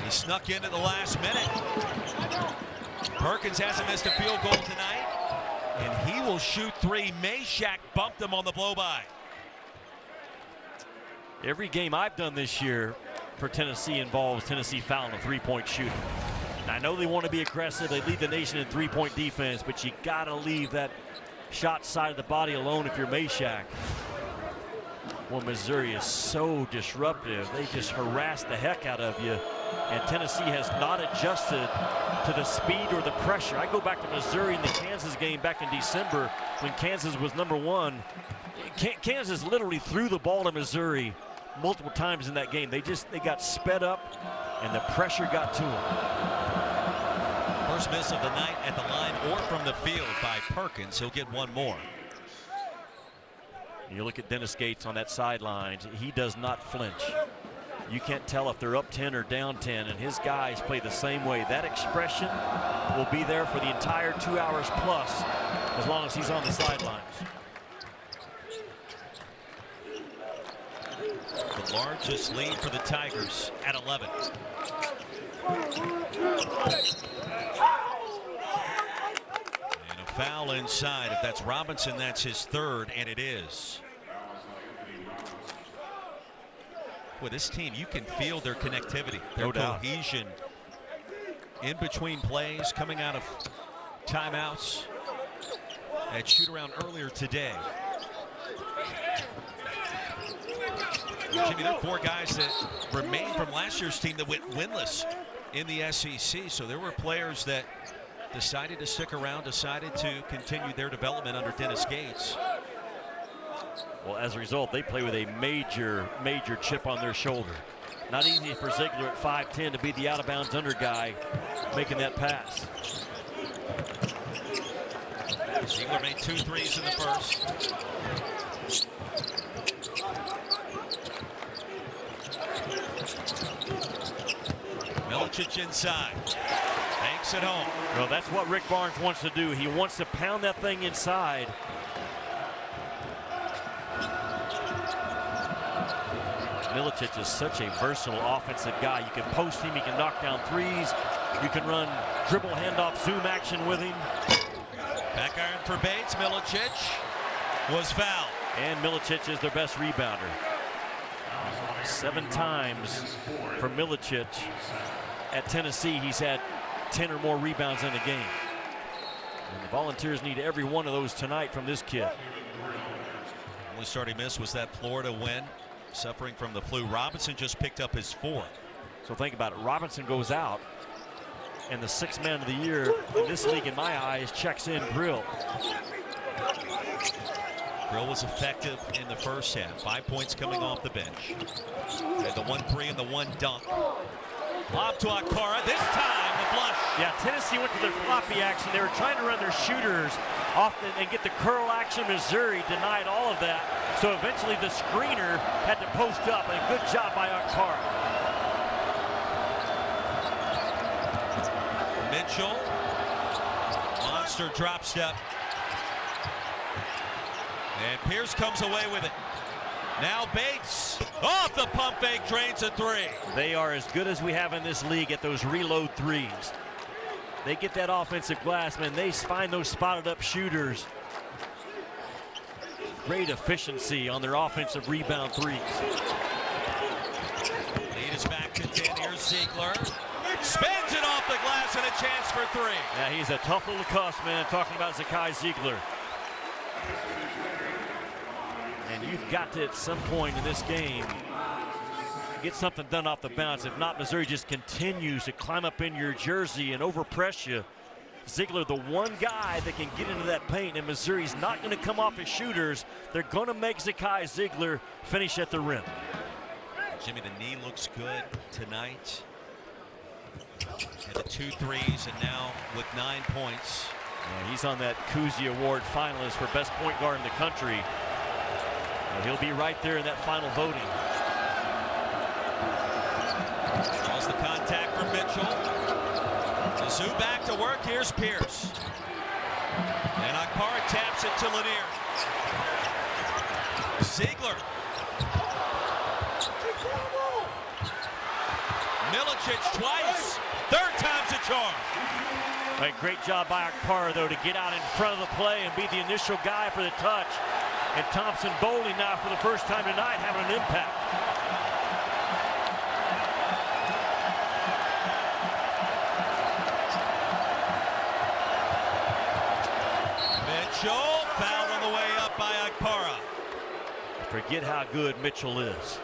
He snuck in at the last minute. Perkins hasn't missed a field goal tonight, and he will shoot 3. Meshack bumped him on the blow-by. Every game I've done this year for Tennessee involves Tennessee fouling a three-point shooter. And I know they want to be aggressive. They lead the nation in three-point defense, but you got to leave that shot side of the body alone if you're Meshack. Well, Missouri is so disruptive. They just harass the heck out of you. And Tennessee has not adjusted to the speed or the pressure. I go back to Missouri in the Kansas game back in December when Kansas was #1. Kansas literally threw the ball to Missouri multiple times in that game. They got sped up, and the pressure got to them. First miss of the night at the line or from the field by Perkins. He'll get one more. You look at Dennis Gates on that sideline. He does not flinch. You can't tell if they're up 10 or down 10, and his guys play the same way. That expression will be there for the entire 2 hours plus as long as he's on the sidelines. The largest lead for the Tigers at 11. And a foul inside. If that's Robinson, that's his 3rd, and it is. With this team, you can feel their connectivity, their cohesion in between plays, coming out of timeouts. At shoot-around earlier today. Jimmy, there are 4 guys that remain from last year's team that went winless in the SEC. So there were players that decided to stick around, decided to continue their development under Dennis Gates. Well, as a result, they play with a major chip on their shoulder. Not easy for Ziegler at 5'10" to be the out-of-bounds under guy making that pass. Ziegler made 2 threes in the first. Milicic inside. Banks it home. Well, that's what Rick Barnes wants to do. He wants to pound that thing inside. Milicic is such a versatile offensive guy. You can post him, he can knock down threes. You can run dribble handoff zoom action with him. Back iron for Bates. Milicic was fouled. And Milicic is their best rebounder. 7 times for Milicic at Tennessee. He's had 10 or more rebounds in a game. And the Volunteers need every one of those tonight from this kid. Only start he missed was that Florida win. Suffering from the flu. Robinson just picked up his 4th. So think about it. Robinson goes out, and the 6th man of the year in this league, in my eyes, checks in Grill. Grill was effective in the first half. 5 points coming off the bench. And the 1-3 and the 1 dunk. Lob to Akpara. This time the flush. Yeah, Tennessee went to their floppy action. They were trying to run their shooters off and get the curl action. Missouri denied all of that. So eventually the screener had to post up. A good job by Akpara. Mitchell. Monster drop step. And Pierce comes away with it. Now Bates off the pump fake, drains a 3. They are as good as we have in this league at those reload threes. They get that offensive glass, man. They find those spotted up shooters. Great efficiency on their offensive rebound threes. Lead is back to 10. Here's Ziegler. Spins it off the glass and a chance for 3. Yeah, he's a tough little cuss, man, talking about Zakai Ziegler. And you've got to, at some point in this game, get something done off the bounce. If not, Missouri just continues to climb up in your jersey and overpress you. Ziegler, the one guy that can get into that paint, and Missouri's not going to come off as shooters. They're going to make Zakai Ziegler finish at the rim. Jimmy, the knee looks good tonight. And the 2 threes, and now with 9 points. Yeah, he's on that Cousy Award finalist for best point guard in the country. He'll be right there in that final voting. Draws the contact from Mitchell. Mizzou back to work. Here's Pierce. And Akpara taps it to Lanier. Ziegler. Milicic twice. 3rd time's a charm. A great job by Akpara, though, to get out in front of the play and be the initial guy for the touch. And Thompson Bowling now for the first time tonight having an impact. Mitchell fouled on the way up by Akpara. Forget how good Mitchell is.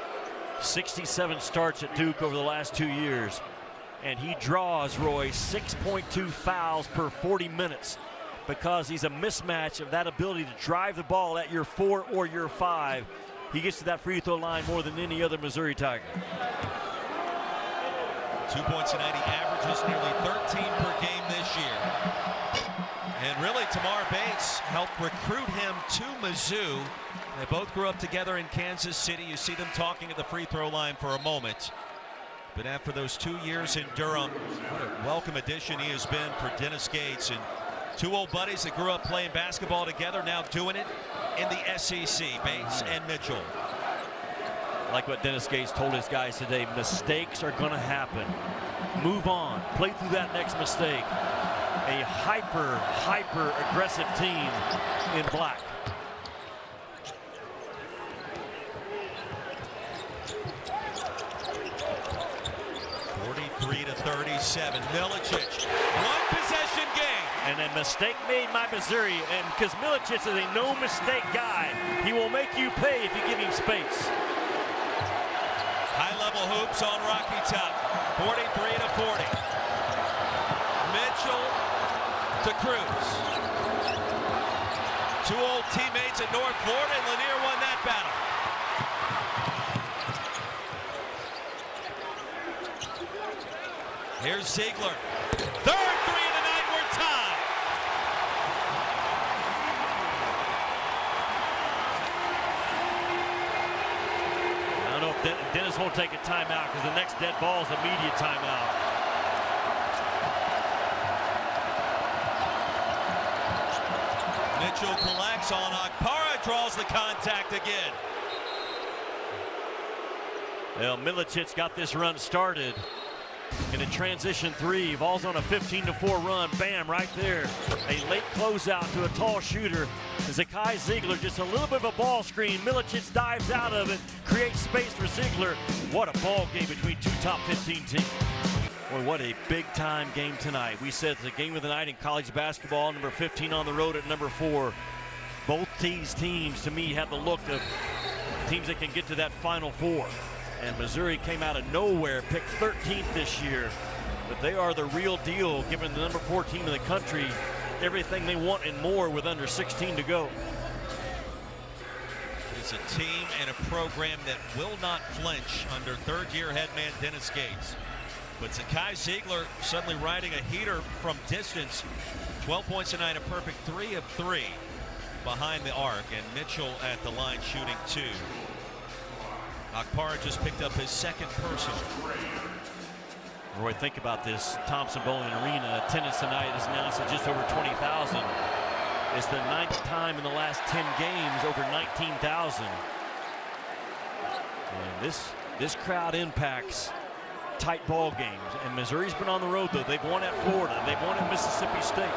67 starts at Duke over the last 2 years. And he draws, Roy, 6.2 fouls per 40 minutes. Because he's a mismatch of that ability to drive the ball at your 4 or your 5. He gets to that free throw line more than any other Missouri Tiger. 2 points a night. He averages nearly 13 per game this year. And really, Tamar Bates helped recruit him to Mizzou. They both grew up together in Kansas City. You see them talking at the free throw line for a moment. But after those 2 years in Durham, what a welcome addition he has been for Dennis Gates. And 2 old buddies that grew up playing basketball together, now doing it in the SEC, Bates and Mitchell. Like what Dennis Gates told his guys today, mistakes are going to happen. Move on. Play through that next mistake. A hyper aggressive team in black. To 37. Milicic, 1 possession game. And a mistake made by Missouri, and because Milicic is a no-mistake guy, he will make you pay if you give him space. High-level hoops on Rocky Top, 43 to 40. Mitchell to Cruz. 2 old teammates at North Florida, and Lanier won that battle. Here's Ziegler. 3rd 3 of the night. We're tied. I don't know if Dennis won't take a timeout because the next dead ball is a media timeout. Mitchell collects on Akpara, draws the contact again. Well, Milicic got this run started in a transition three. Ball's on a 15-4 run. Bam, right there. A late closeout to a tall shooter. Zakai Ziegler, just a little bit of a ball screen. Milicic dives out of it, creates space for Ziegler. What a ball game between two top 15 teams. Boy, what a big-time game tonight. We said it's the game of the night in college basketball. Number 15 on the road at number 4. Both these teams, to me, have the look of teams that can get to that Final Four. And Missouri came out of nowhere, picked 13th this year. But they are the real deal, giving the number 4 team in the country everything they want and more with under 16 to go. It's a team and a program that will not flinch under third-year head man Dennis Gates. But Zakai Ziegler suddenly riding a heater from distance. 12 points tonight, a perfect 3 of 3 behind the arc. And Mitchell at the line shooting 2. Akpara just picked up his second personal. Roy, think about this. Thompson Bowling Arena attendance tonight is announced at just over 20,000. It's the 9th time in the last 10 games over 19,000. And this crowd impacts tight ball games. And Missouri's been on the road, though. They've won at Florida. They've won at Mississippi State.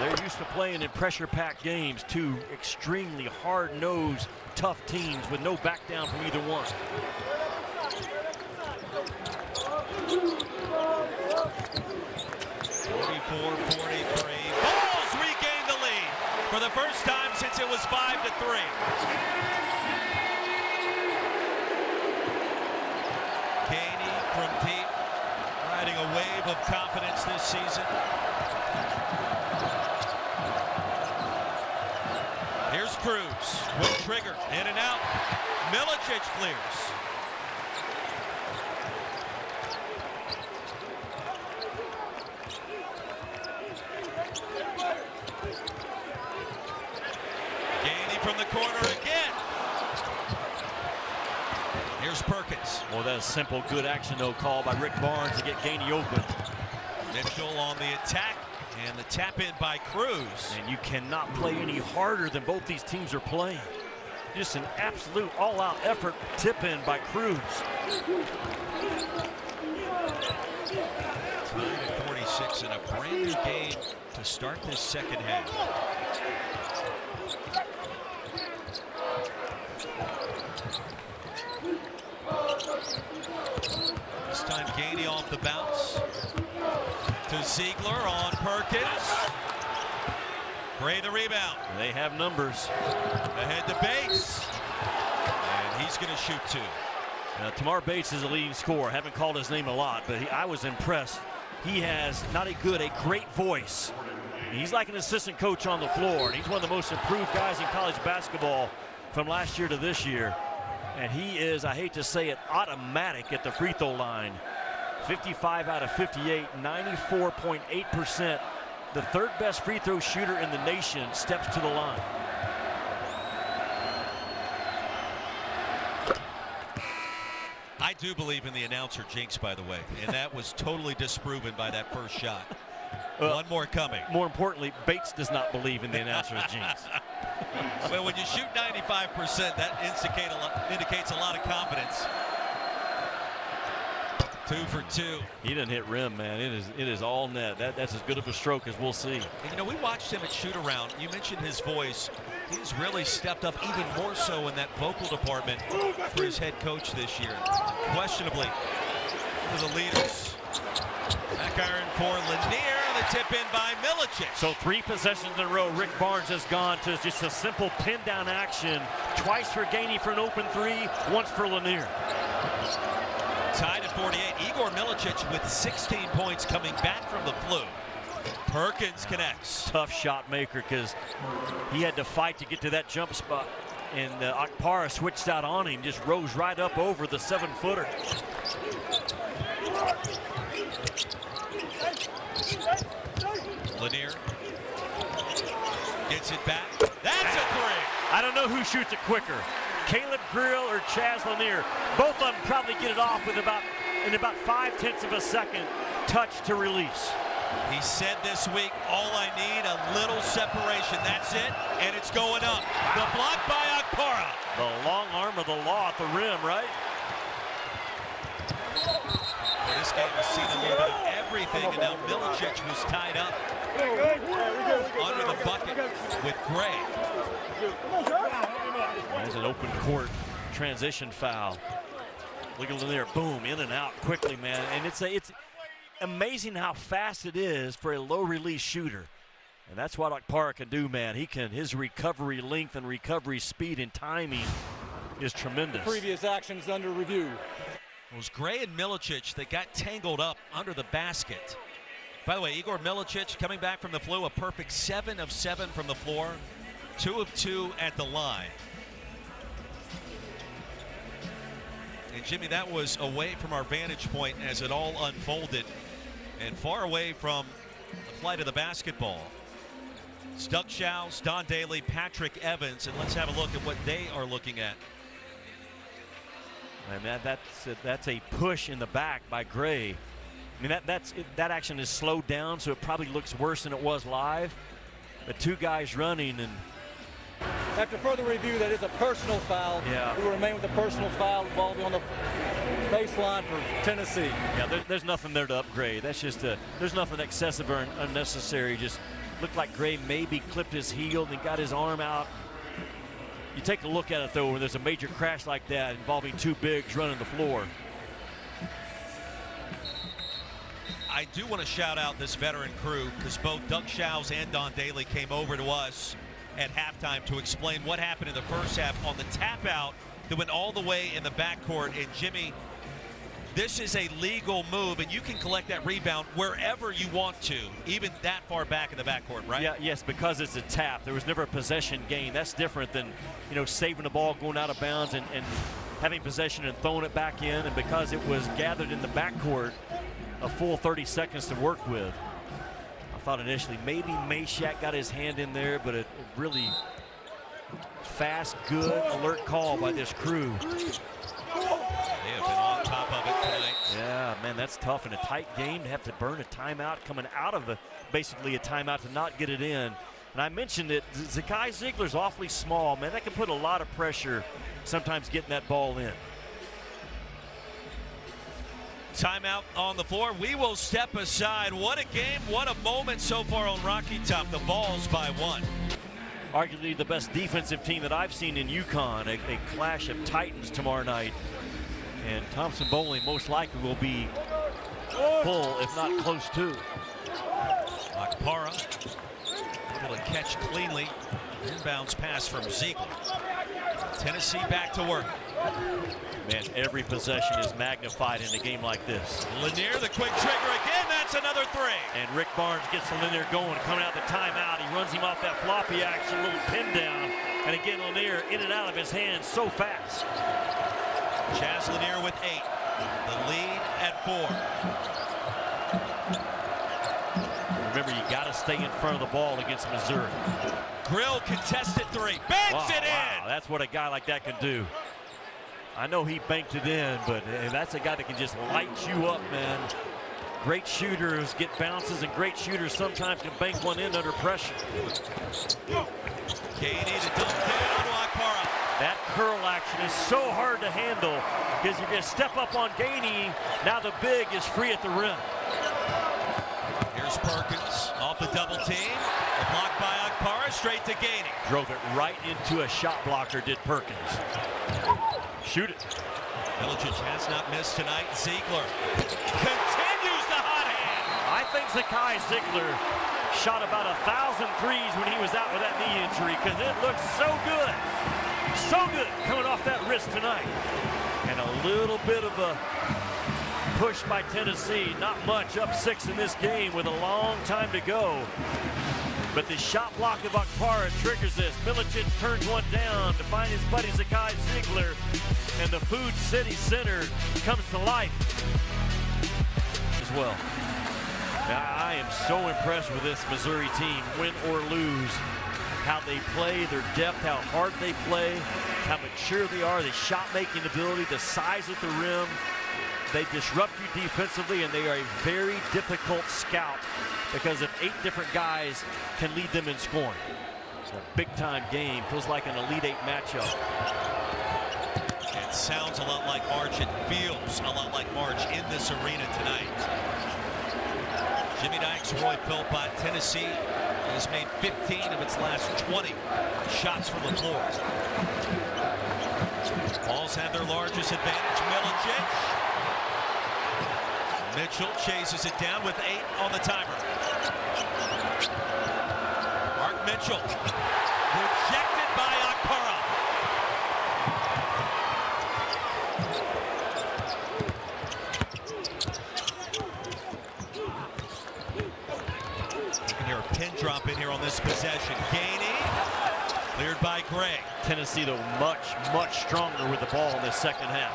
They're used to playing in pressure-packed games, two extremely hard-nosed, tough teams with no back down from either one. 44-43. Bulls regain the lead for the first time since it was 5-3. Gainey from deep, riding a wave of confidence this season. Here's Cruz, quick trigger, in and out. Milicic clears. Gainey from the corner again. Here's Perkins. Well, that's a simple, good action, though, call by Rick Barnes to get Gainey open. Mitchell on the attack. And the tap in by Cruz. And you cannot play any harder than both these teams are playing. Just an absolute all-out effort tip in by Cruz. Tied at 46 in a brand new game to start this second half. This time Gainey off the bounce. To Ziegler on Perkins. Gray the rebound. They have numbers. Ahead to Bates. And he's going to shoot 2. Tamar Bates is a leading scorer. Haven't called his name a lot, but I was impressed. He has not a great voice. He's like an assistant coach on the floor, and he's one of the most improved guys in college basketball from last year to this year. And he is, I hate to say it, automatic at the free throw line. 55 out of 58, 94.8%. The third best free throw shooter in the nation steps to the line. I do believe in the announcer jinx, by the way, and that was totally disproven by that first shot. One more coming. More importantly, Bates does not believe in the announcer's jinx. Well, when you shoot 95%, that indicates a lot of confidence. 2 for 2. He didn't hit rim, man. It is all net. That's as good of a stroke as we'll see. And, you know, we watched him at shoot-around. You mentioned his voice. He's really stepped up even more so in that vocal department for his head coach this year. Questionably, one of the leaders. Back iron for Lanier. The tip in by Milicic. So 3 possessions in a row. Rick Barnes has gone to just a simple pin-down action. Twice for Gainey for an open 3, once for Lanier. Tied at 48. Igor Milicic with 16 points coming back from the flu. Perkins connects. Tough shot maker because he had to fight to get to that jump spot. And Akpara switched out on him, just rose right up over the 7-footer. Lanier gets it back. That's a 3. I don't know who shoots it quicker, Caleb Grill or Chaz Lanier. Both of them probably get it off with in about 5/10 of a second touch to release. He said this week, all I need, a little separation. That's it, and it's going up. The block by Akpara. The long arm of the law at the rim, right? Well, this game has seen a little bit of everything, and now Milicic was tied up under the bucket with Gray. There's an open court transition foul. Look at there, boom, in and out quickly, man. And it's amazing how fast it is for a low release shooter. And that's what Akpara can do, man. His recovery length and recovery speed and timing is tremendous. Previous actions under review. It was Gray and Milicic that got tangled up under the basket. By the way, Igor Milicic coming back from the flu, a perfect 7 of 7 from the floor, 2 of 2 at the line. And Jimmy, that was away from our vantage point as it all unfolded and far away from the flight of the basketball. It's Doug Shows, Don Daly, Patrick Evans, and let's have a look at what they are looking at. And that's a push in the back by Gray. I mean, that action is slowed down, so it probably looks worse than it was live. The two guys running, and after further review, that is a personal foul. Yeah. We will remain with the personal foul. The ball will be on the baseline for Tennessee. Yeah, there's nothing there to upgrade. That's just there's nothing excessive or unnecessary. Just looked like Gray maybe clipped his heel and got his arm out. You take a look at it, though, when there's a major crash like that involving two bigs running the floor. I do want to shout out this veteran crew because both Doug Shows and Don Daly came over to us at halftime to explain what happened in the first half on the tap out that went all the way in the backcourt. And Jimmy, this is a legal move, and you can collect that rebound wherever you want to, even that far back in the backcourt, right? Yeah, yes, because it's a tap. There was never a possession gain. That's different than, saving the ball, going out of bounds, and having possession and throwing it back in. And because it was gathered in the backcourt, a full 30 seconds to work with. I thought initially maybe Meshack got his hand in there, but a really fast, good, alert call by this crew. They have been on top of it tonight. Yeah, man, that's tough in a tight game to have to burn a timeout coming out of basically a timeout to not get it in. And I mentioned that Zakai Ziegler's awfully small, man. That can put a lot of pressure sometimes getting that ball in. Timeout on the floor. We will step aside. What a game, what a moment so far on Rocky Top. The Vols by 1. Arguably the best defensive team that I've seen in UConn. A clash of titans tomorrow night. And Thompson Bowling most likely will be full, if not close to. Akpara able to catch cleanly. Inbounds pass from Ziegler. Tennessee back to work. Man, every possession is magnified in a game like this. Lanier, the quick trigger again. That's another 3. And Rick Barnes gets Lanier going, coming out the timeout. He runs him off that floppy action, a little pin down. And again, Lanier in and out of his hands so fast. Chaz Lanier with 8. The lead at 4. Remember, you got to stay in front of the ball against Missouri. Grill contested 3. Banks it in. Wow, that's what a guy like that can do. I know he banked it in, but that's a guy that can just light you up, man. Great shooters get bounces, and great shooters sometimes can bank one in under pressure. Gainey to dump down to Akpara. That curl action is so hard to handle because you're going to step up on Gainey. Now the big is free at the rim. Here's Perkins off the double team. The block by Akpara, straight to Gainey. Drove it right into a shot blocker, did Perkins. Shoot it. Milicic has not missed tonight. Ziegler continues the hot hand. I think Zakai Ziegler shot about 1,000 threes when he was out with that knee injury because it looks so good. So good coming off that wrist tonight. And a little bit of a push by Tennessee. Not much, up 6 in this game with a long time to go. But the shot block of Akpara triggers this. Milicic turns one down to find his buddy Zakai Ziegler. And the Food City Center comes to life as well. I am so impressed with this Missouri team, win or lose. How they play, their depth, how hard they play, how mature they are, the shot-making ability, the size at the rim. They disrupt you defensively, and they are a very difficult scout because if 8 different guys can lead them in scoring. It's a big-time game. Feels like an Elite 8 matchup. It sounds a lot like March. It feels a lot like March in this arena tonight. Jimmy Dykes, Roy Philpott. Tennessee has made 15 of its last 20 shots from the floor. Vols have their largest advantage. Milicic. Mitchell chases it down with 8 on the timer. Mark Mitchell rejected by Okpara. You can hear a pin drop in here on this possession. Gainey, cleared by Gray. Tennessee, though, much stronger with the ball in the second half.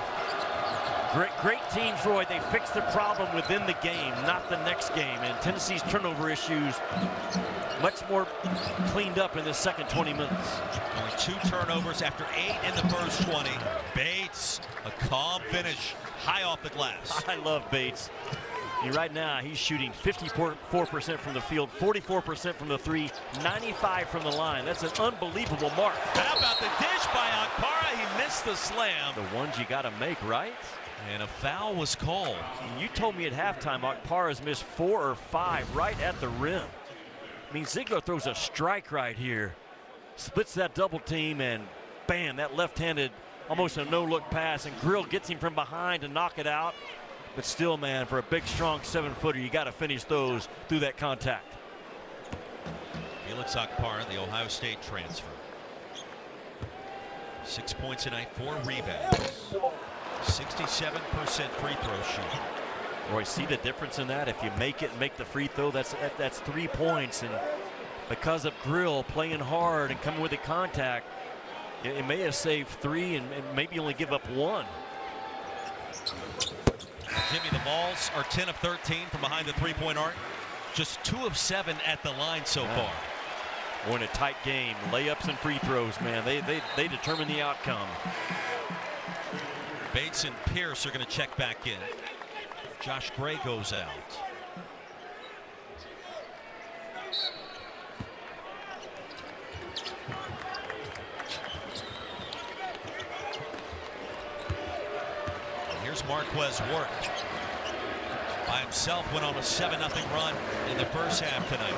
Great teams, Roy. They fix the problem within the game, not the next game. And Tennessee's turnover issues much more cleaned up in the second 20 minutes. Only 2 turnovers after 8 in the first 20. Bates, a calm finish, high off the glass. I love Bates. Right now, he's shooting 54% from the field, 44% from the 3, 95 from the line. That's an unbelievable mark. How about the dish by Okpara? He missed the slam. The ones you got to make, right? And a foul was called. You told me at halftime Okpara's missed 4 or 5 right at the rim. I mean, Ziegler throws a strike right here, splits that double team, and bam, that left-handed, almost a no-look pass, and Grill gets him from behind to knock it out. But still, man, for a big, strong 7-footer, you got to finish those through that contact. Felix Okpara, the Ohio State transfer. 6 points tonight, 4 rebounds. 67% free throw shooting. Roy, see the difference in that? If you make it and make the free throw, that's 3 points. And because of Grill playing hard and coming with the contact, it may have saved 3 and maybe only give up 1. Jimmy, the Vols are 10 of 13 from behind the three-point arc. Just 2 of 7 at the line so far. We're in a tight game. Layups and free throws, man. They determine the outcome. Bates and Pierce are going to check back in. Josh Gray goes out. Here's Marquez Work. By himself, went on a 7-0 run in the first half tonight.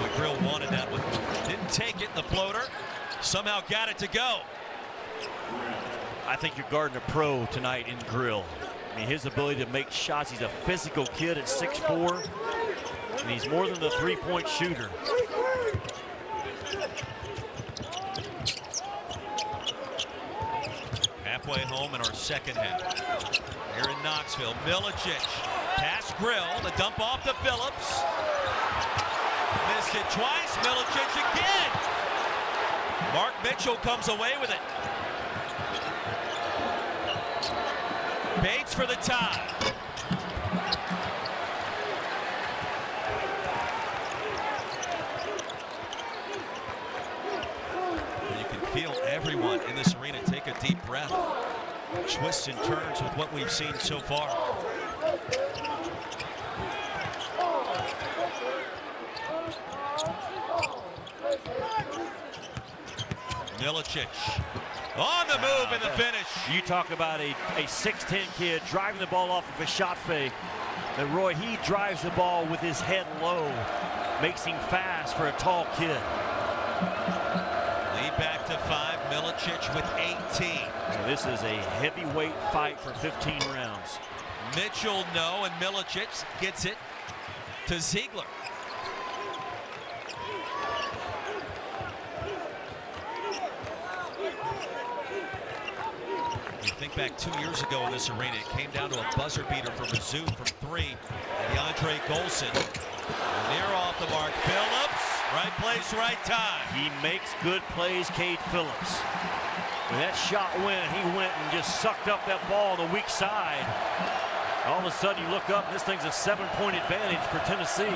McGrill wanted that one. Didn't take it. The floater somehow got it to go. I think you're guarding a pro tonight in Grill. I mean, his ability to make shots. He's a physical kid at 6'4", and he's more than the three-point shooter. Halfway home in our second half. Here in Knoxville, Milicic, pass Grill, the dump off to Phillips. Missed it twice, Milicic again. Mark Mitchell comes away with it. Bates for the tie. You can feel everyone in this arena take a deep breath. Twists and turns with what we've seen so far. Milicic on the move and the finish. You talk about a 6'10" kid driving the ball off of a shot fake. And Roy, he drives the ball with his head low, makes him fast for a tall kid. Lead back to 5. Milicic with 18. Well, this is a heavyweight fight for 15 rounds. Mitchell no, and Milicic gets it to Ziegler. You think back 2 years ago in this arena, it came down to a buzzer beater for Mizzou from 3. And DeAndre Golson near off the mark. Phillips, right place, right time. He makes good plays, Cade Phillips. When that shot went, he went and just sucked up that ball on the weak side. All of a sudden you look up, and this thing's a 7-point advantage for Tennessee.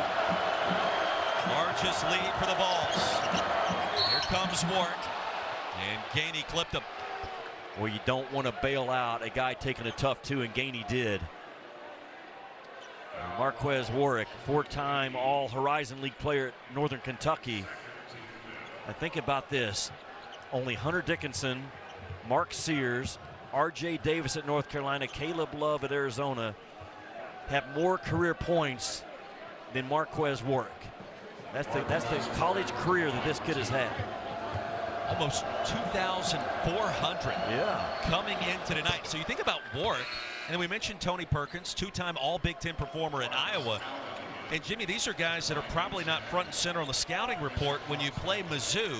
Largest lead for the Vols. Here comes Wart. And Gainey clipped him. where you don't want to bail out a guy taking a tough two, and Gainey did. Marquez Warwick, 4-time All-Horizon League player at Northern Kentucky. I think about this. Only Hunter Dickinson, Mark Sears, R.J. Davis at North Carolina, Caleb Love at Arizona have more career points than Marquez Warwick. That's the college career that this kid has had. Almost 2,400 coming into tonight. So you think about Warwick, and then we mentioned Tony Perkins, 2-time All-Big Ten performer at Iowa. And Jimmy, these are guys that are probably not front and center on the scouting report when you play Mizzou,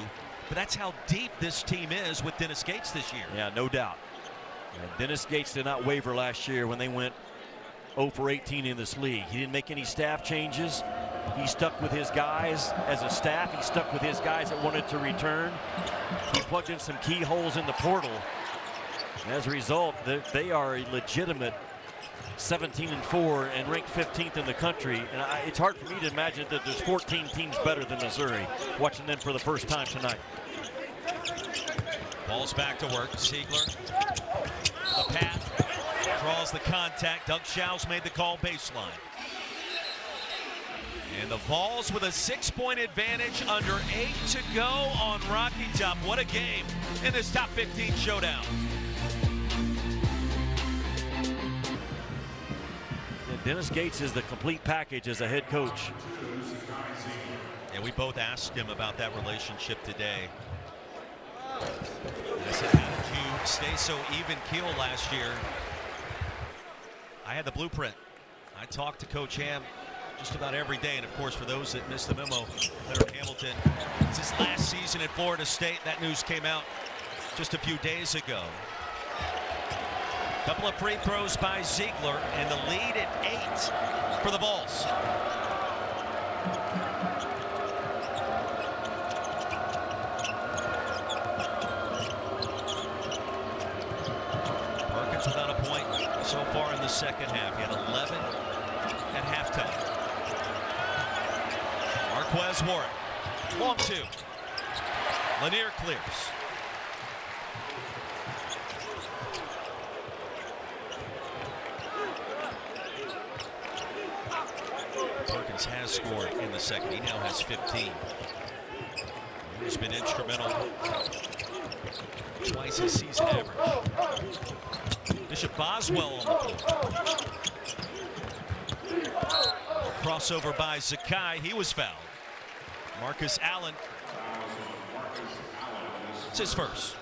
but that's how deep this team is with Dennis Gates this year. Yeah, no doubt. And Dennis Gates did not waver last year when they went 0 for 18 in this league. He didn't make any staff changes. He stuck with his guys as a staff. He stuck with his guys that wanted to return. He plugged in some key holes in the portal. And as a result, they are a legitimate 17-4 and ranked 15th in the country. And it's hard for me to imagine that there's 14 teams better than Missouri, watching them for the first time tonight. Ball's back to work. Ziegler, the path, draws the contact. Doug Schaus made the call baseline. And the Vols with a 6-point advantage, under 8 to go on Rocky Top. What a game in this top 15 showdown. And Dennis Gates is the complete package as a head coach. And we both asked him about that relationship today. I said, how did you stay so even keel last year? I had the blueprint. I talked to Coach Ham just about every day, and of course, for those that missed the memo, Leonard Hamilton, it's his last season at Florida State. That news came out just a few days ago. Couple of free throws by Ziegler, and the lead at 8 for the Vols. Perkins without a point so far in the second half. He had 11 at halftime. Marquez Warwick, long two. Lanier clears. Perkins has scored in the second. He now has 15. He's been instrumental twice his season average. Bishop Boswell on the floor. Crossover by Zakai. He was fouled. Marcus Allen. It's his first.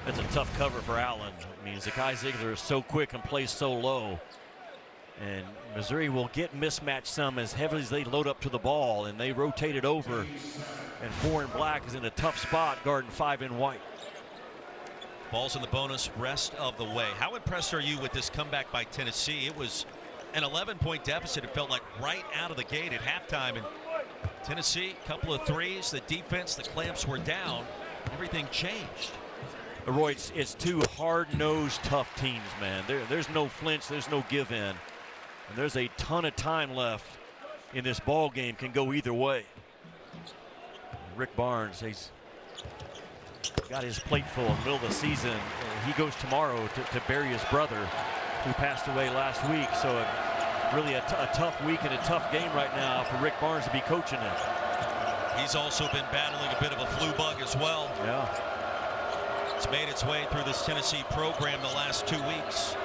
It's a tough cover for Allen. I mean, Zakai Ziegler is so quick and plays so low. And Missouri will get mismatched some as heavily as they load up to the ball, and they rotate it over. And 4 in black is in a tough spot guarding 5 in white. Ball's in the bonus rest of the way. How impressed are you with this comeback by Tennessee? It was an 11-point deficit. It felt like right out of the gate at halftime. And Tennessee, a couple of threes, the defense, the clamps were down. Everything changed. Roy, it's two hard-nosed, tough teams, man. There's no flinch, there's no give in. And there's a ton of time left in this ball game. Can go either way. Rick Barnes, he's got his plate full in the middle of the season. He goes tomorrow to bury his brother, who passed away last week. So really a tough week and a tough game right now for Rick Barnes to be coaching it. He's also been battling a bit of a flu bug as well. Yeah. It's made its way through this Tennessee program the last 2 weeks.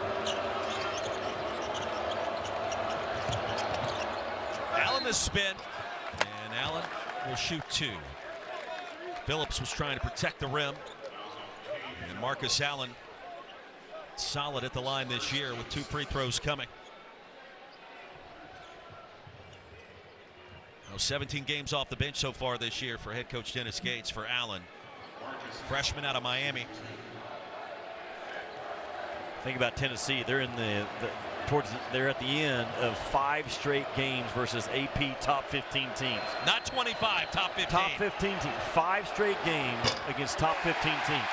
Allen the spin, and Allen will shoot 2. Phillips was trying to protect the rim, and Marcus Allen solid at the line this year with 2 free throws coming. Now 17 games off the bench so far this year for head coach Dennis Gates. For Allen, freshman out of Miami. Think about Tennessee. They're in they're at the end of 5 straight games versus AP top 15 teams. Not 25, top 15. Top 15 teams. 5 straight games against top 15 teams.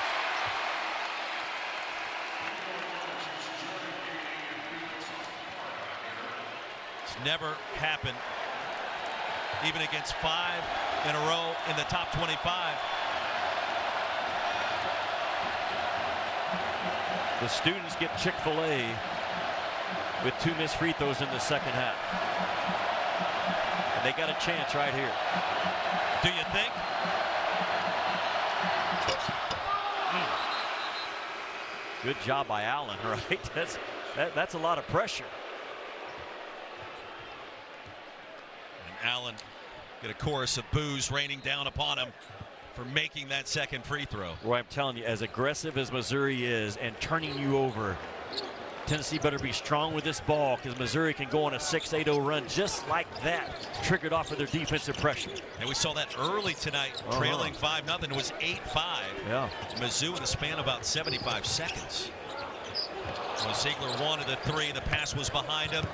It's never happened, even against 5 in a row in the top 25. The students get Chick-fil-A with 2 missed free throws in the second half. And they got a chance right here. Do you think? Good job by Allen, right? That's a lot of pressure. And Allen get a chorus of boos raining down upon him for making that second free throw. Roy, I'm telling you, as aggressive as Missouri is and turning you over, Tennessee better be strong with this ball, because Missouri can go on a 6-8-0 run just like that, triggered off of their defensive pressure. And we saw that early tonight, trailing 5-0. It was 8-5. Yeah. Mizzou in the span of about 75 seconds. So Ziegler wanted the three. The pass was behind him.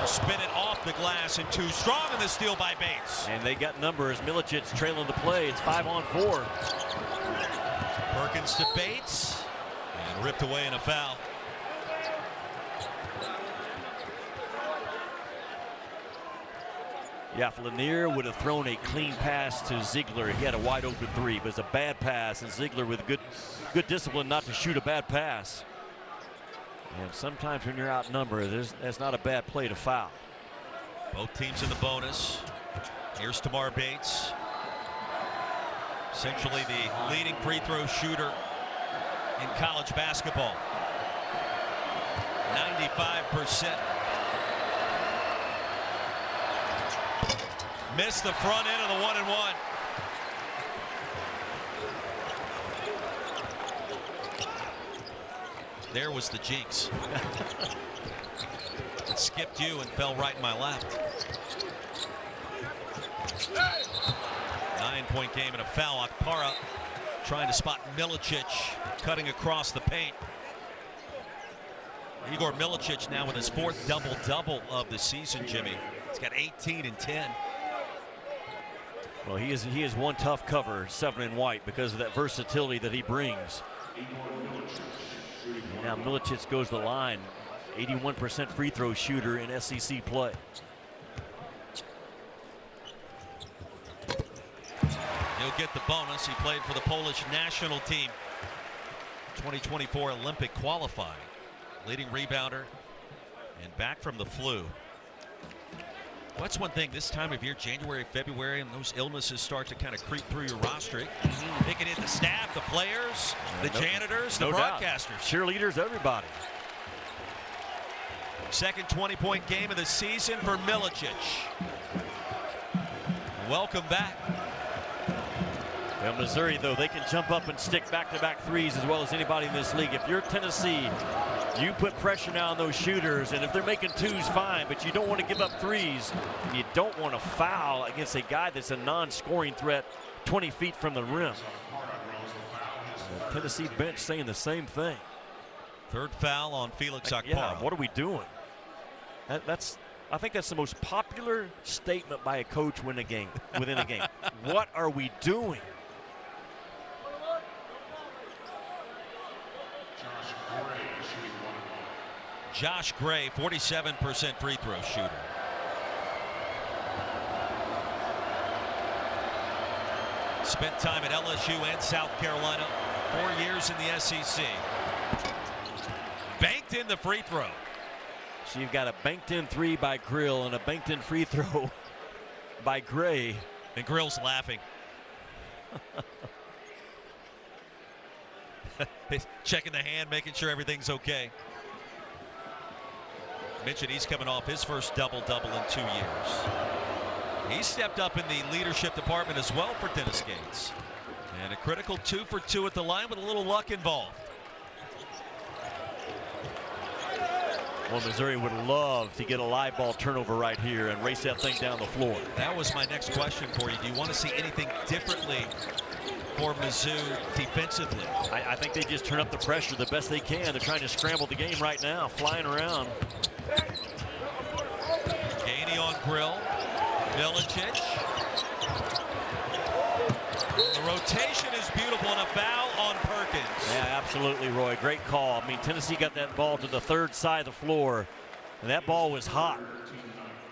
Spin it off the glass and 2 strong in the steal by Bates. And they got numbers. Milicic's trailing the play. It's 5-on-4. Perkins to Bates and ripped away in a foul. Yeah, if Lanier would have thrown a clean pass to Ziegler, he had a wide open 3, but it's a bad pass, and Ziegler with good discipline not to shoot a bad pass. And sometimes when you're outnumbered, that's not a bad play to foul. Both teams in the bonus. Here's Tamar Bates. Essentially the leading free throw shooter in college basketball. 95%. Missed the front end of the 1-and-1. There was the jinx. It skipped you and fell right in my lap. 9-point game and a foul. Akpara trying to spot Milicic cutting across the paint. Igor Milicic now with his 4th double-double of the season, Jimmy. He's got 18 and 10. Well, he is one tough cover, 7 in white, because of that versatility that he brings. And now Milicic goes to the line, 81% free throw shooter in SEC play. He'll get the bonus. He played for the Polish national team. 2024 Olympic qualifying. Leading rebounder and back from the flu. That's one thing this time of year, January, February, and those illnesses start to kind of creep through your roster. It can hit the staff, the players, the janitors, the broadcasters. Cheerleaders, everybody. Second 20-point game of the season for Milicic. Welcome back. Well, Missouri, though, they can jump up and stick back-to-back threes as well as anybody in this league. If you're Tennessee, you put pressure now on those shooters, and if they're making 2s, fine, but you don't want to give up 3s. And you don't want to foul against a guy that's a non-scoring threat 20 feet from the rim. The Tennessee bench saying the same thing. 3rd foul on Felix Akpara. Yeah, what are we doing? I think that's the most popular statement by a coach within a game. What are we doing? Josh Gray, 47% free throw shooter. Spent time at LSU and South Carolina, 4 years in the SEC. Banked in the free throw. So you've got a banked in 3 by Grill and a banked in free throw by Gray. And Grill's laughing. He's checking the hand, making sure everything's okay. Mentioned he's coming off his first double-double in 2 years. He stepped up in the leadership department as well for Dennis Gates. And a critical 2 for 2 at the line with a little luck involved. Well, Missouri would love to get a live ball turnover right here and race that thing down the floor. That was my next question for you. Do you want to see anything differently for Mizzou defensively? I think they just turn up the pressure the best they can. They're trying to scramble the game right now, flying around. Gainey on Grill. Milicic. The rotation is beautiful and a foul on Perkins. Yeah, absolutely, Roy. Great call. I mean, Tennessee got that ball to the 3rd side of the floor, and that ball was hot.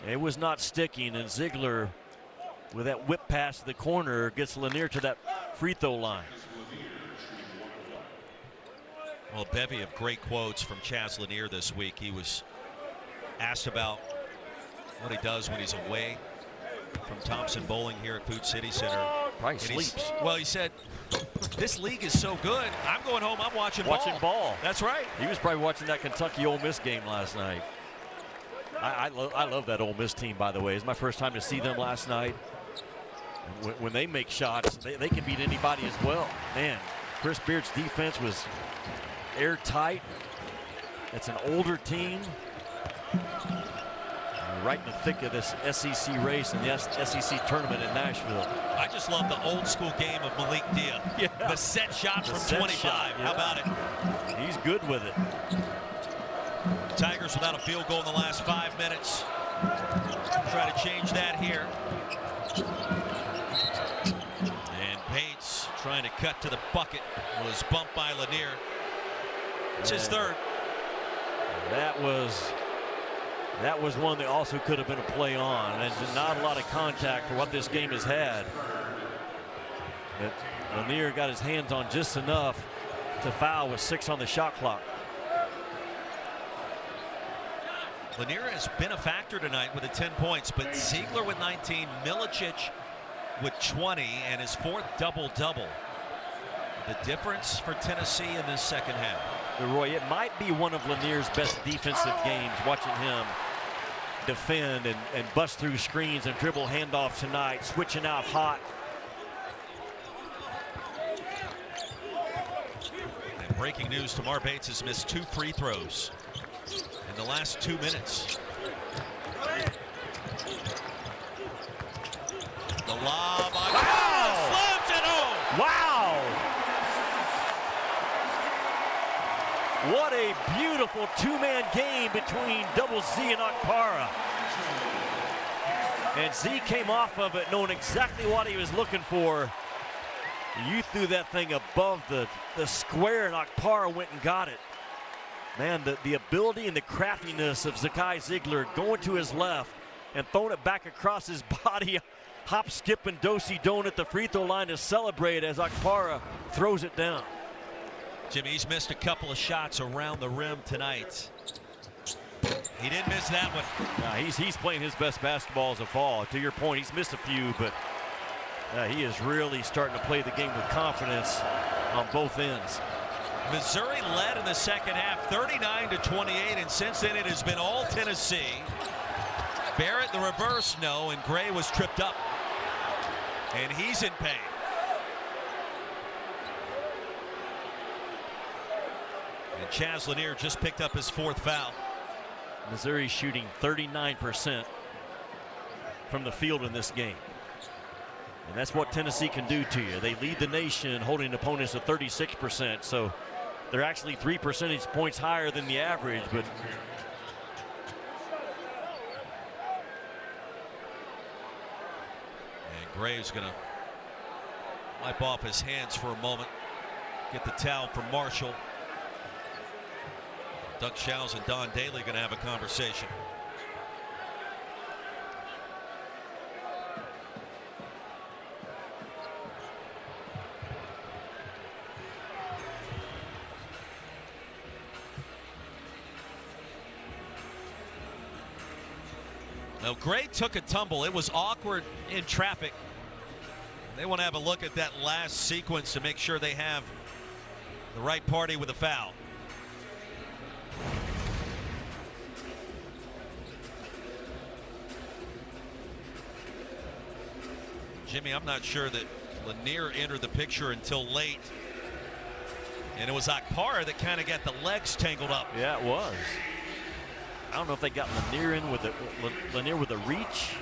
It was not sticking, and Ziegler, with that whip pass to the corner, gets Lanier to that free throw line. Well, a bevy of great quotes from Chaz Lanier this week. He was asked about what he does when he's away from Thompson Bowling here at Food City Center. Probably sleeps. Well, he said, this league is so good. I'm going home, I'm watching ball. That's right. He was probably watching that Kentucky Ole Miss game last night. I love that Ole Miss team, by the way. It's my first time to see them last night. When they make shots, they can beat anybody as well. Man, Chris Beard's defense was airtight. It's an older team. Right in the thick of this SEC race and the SEC tournament in Nashville. I just love the old school game of Malik Dia. Yeah. The set shot The from set 25. shot, yeah. How about it? He's good with it. Tigers without a field goal in the last 5 minutes. Try to change that here. And Bates trying to cut to the bucket. Was bumped by Lanier. It's his third. That was one that also could have been a play on, and not a lot of contact for what this game has had. But Lanier got his hands on just enough to foul with 6 on the shot clock. Lanier has been a factor tonight with the 10 points, but Ziegler with 19, Milicic with 20, and his 4th double-double. The difference for Tennessee in this second half. But Roy, it might be one of Lanier's best defensive games, watching him defend and bust through screens and dribble handoffs tonight, switching out hot. And breaking news, Tamar Bates has missed 2 free throws in the last 2 minutes. The lob on slams it home. Wow! What a beautiful 2-man game between Double Z and Akpara. And Z came off of it knowing exactly what he was looking for. You threw that thing above the square, and Akpara went and got it. Man, the ability and the craftiness of Zakai Ziegler going to his left and throwing it back across his body. Hop, skip, and do-si-do at the free throw line to celebrate as Akpara throws it down. Jimmy, he's missed a couple of shots around the rim tonight. He didn't miss that one. He's playing his best basketball as a fall. To your point, he's missed a few, but he is really starting to play the game with confidence on both ends. Missouri led in the second half, 39-28, and since then it has been all Tennessee. Barrett the reverse, no, and Gray was tripped up, and he's in pain. And Chaz Lanier just picked up his 4th foul. Missouri shooting 39% from the field in this game. And that's what Tennessee can do to you. They lead the nation holding opponents to 36%. So they're actually 3 percentage points higher than the average. But and Gray's going to wipe off his hands for a moment. Get the towel from Marshall. Doug Shows and Don Daly going to have a conversation. Now, Gray took a tumble. It was awkward in traffic. They want to have a look at that last sequence to make sure they have the right party with a foul. Jimmy, I'm not sure that Lanier entered the picture until late. And it was Akpara that kind of got the legs tangled up. yeah, it was. I don't know if they got Lanier in with a reach.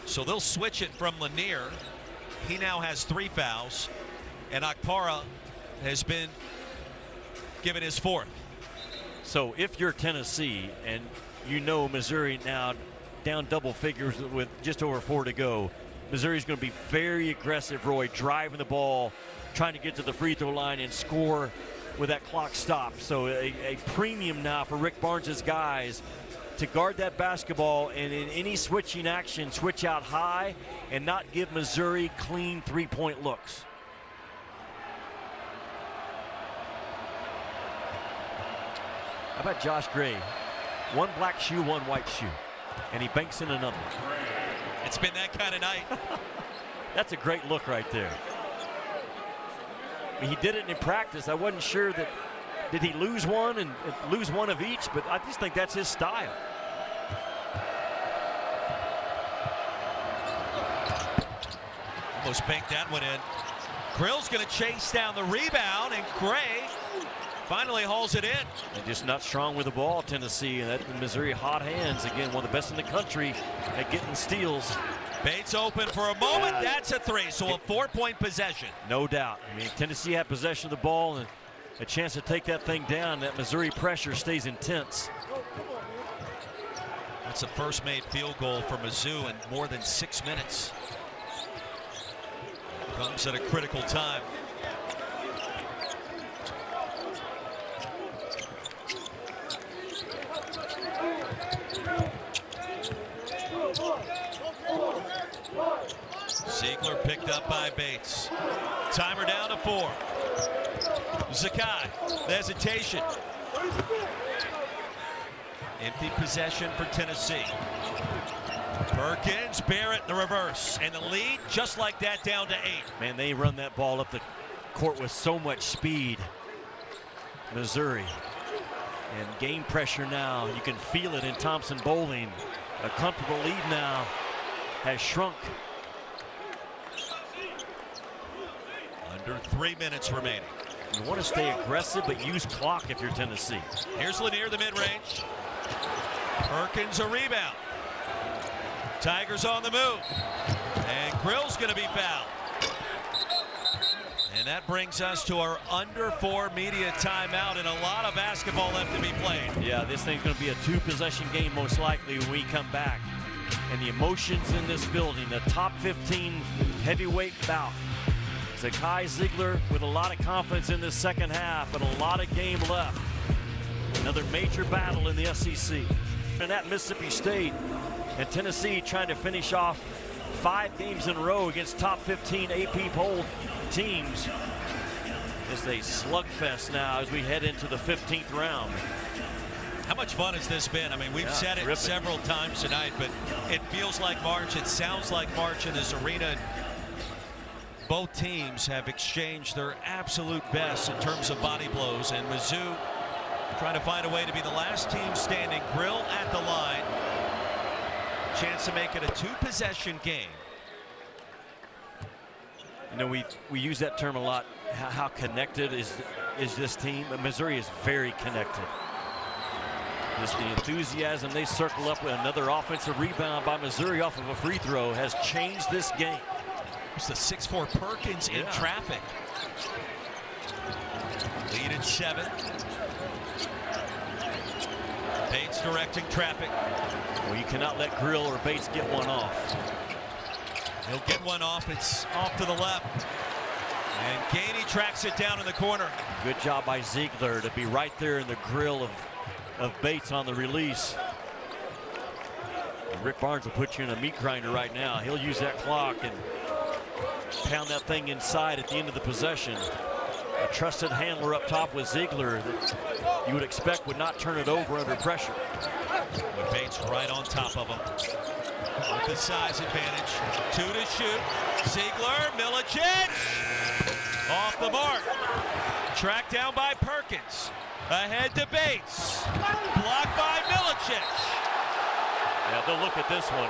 So they'll switch it from Lanier. He now has 3 fouls, and Akpara has been given his 4th. So if you're Tennessee and you know Missouri now down double figures with just over 4 to go, Missouri's going to be very aggressive, Roy, driving the ball, trying to get to the free throw line and score with that clock stop. So a premium now for Rick Barnes' guys to guard that basketball, and in any switching action, switch out high and not give Missouri clean 3-point looks. How about Josh Gray? One black shoe, one white shoe. And he banks in another. It's been that kind of night. That's a great look right there. He did it in practice. I wasn't sure that, did he lose one and lose one of each, but I just think that's his style. Almost banked that one in. Grill's going to chase down the rebound, and Gray finally hauls it in. And just not strong with the ball, Tennessee, and that Missouri hot hands. Again, one of the best in the country at getting steals. Bates open for a moment. That's a three, so a 4-point possession. No doubt. I mean, Tennessee had possession of the ball and a chance to take that thing down. That Missouri pressure stays intense. That's the first made field goal for Mizzou in more than 6 minutes. Comes at a critical time. Ziegler picked up by Bates. Timer down to 4. Zakai, the hesitation. Empty possession for Tennessee. Perkins, Barrett, the reverse, and the lead just like that down to 8. Man, they run that ball up the court with so much speed. Missouri. And game pressure now. You can feel it in Thompson Bowling. A comfortable lead now has shrunk. Under 3 minutes remaining. You want to stay aggressive, but use clock if you're Tennessee. Here's Lanier, the mid-range. Perkins, a rebound. Tigers on the move. And Grill's going to be fouled. And that brings us to our under 4 media timeout, and a lot of basketball left to be played. Yeah, this thing's going to be a 2-possession game most likely when we come back. And the emotions in this building, the top 15 heavyweight bout. Zakai Ziegler with a lot of confidence in this second half, but a lot of game left. Another major battle in the SEC. And at Mississippi State, and Tennessee trying to finish off 5 games in a row against top 15 AP poll teams. It's a slugfest now as we head into the 15th round. How much fun has this been? I mean, we've said it several times tonight, but it feels like March. It sounds like March in this arena. Both teams have exchanged their absolute best in terms of body blows, and Mizzou trying to find a way to be the last team standing. Grill at the line. Chance to make it a 2-possession game. You know, we use that term a lot. How connected is this team? But Missouri is very connected. Just the enthusiasm. They circle up with another offensive rebound by Missouri off of a free throw has changed this game. It's the 6'4" Perkins in traffic. Lead at 7. Bates directing traffic. Well, you cannot let Grill or Bates get one off. He'll get one off. It's off to the left. And Gainey tracks it down in the corner. Good job by Ziegler to be right there in the grill of Bates on the release. And Rick Barnes will put you in a meat grinder right now. He'll use that clock and pound that thing inside at the end of the possession. A trusted handler up top with Ziegler that you would expect would not turn it over under pressure. But Bates right on top of him. With the size advantage. 2 to shoot. Ziegler, Milicic. Off the mark. Tracked down by Perkins. Ahead to Bates. Blocked by Milicic. Yeah, they'll look at this one.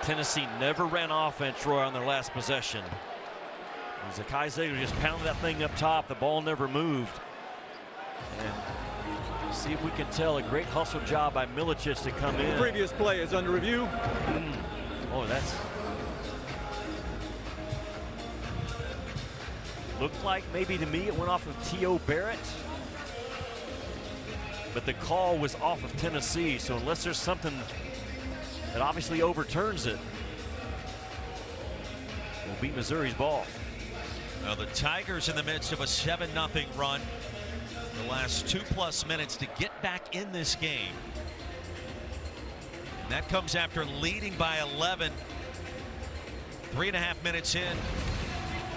Tennessee never ran offense, Roy, on their last possession. Zakai Ziegler just pounded that thing up top. The ball never moved. And see if we can tell, a great hustle job by Milicic to come in. Previous play is under review. Oh, that's looked like maybe to me it went off of T.O. Barrett. But the call was off of Tennessee, so unless there's something that obviously overturns it, will beat Missouri's ball. Well, the Tigers in the midst of a 7-0 run. The last 2+ minutes to get back in this game. And that comes after leading by 11. 3.5 minutes in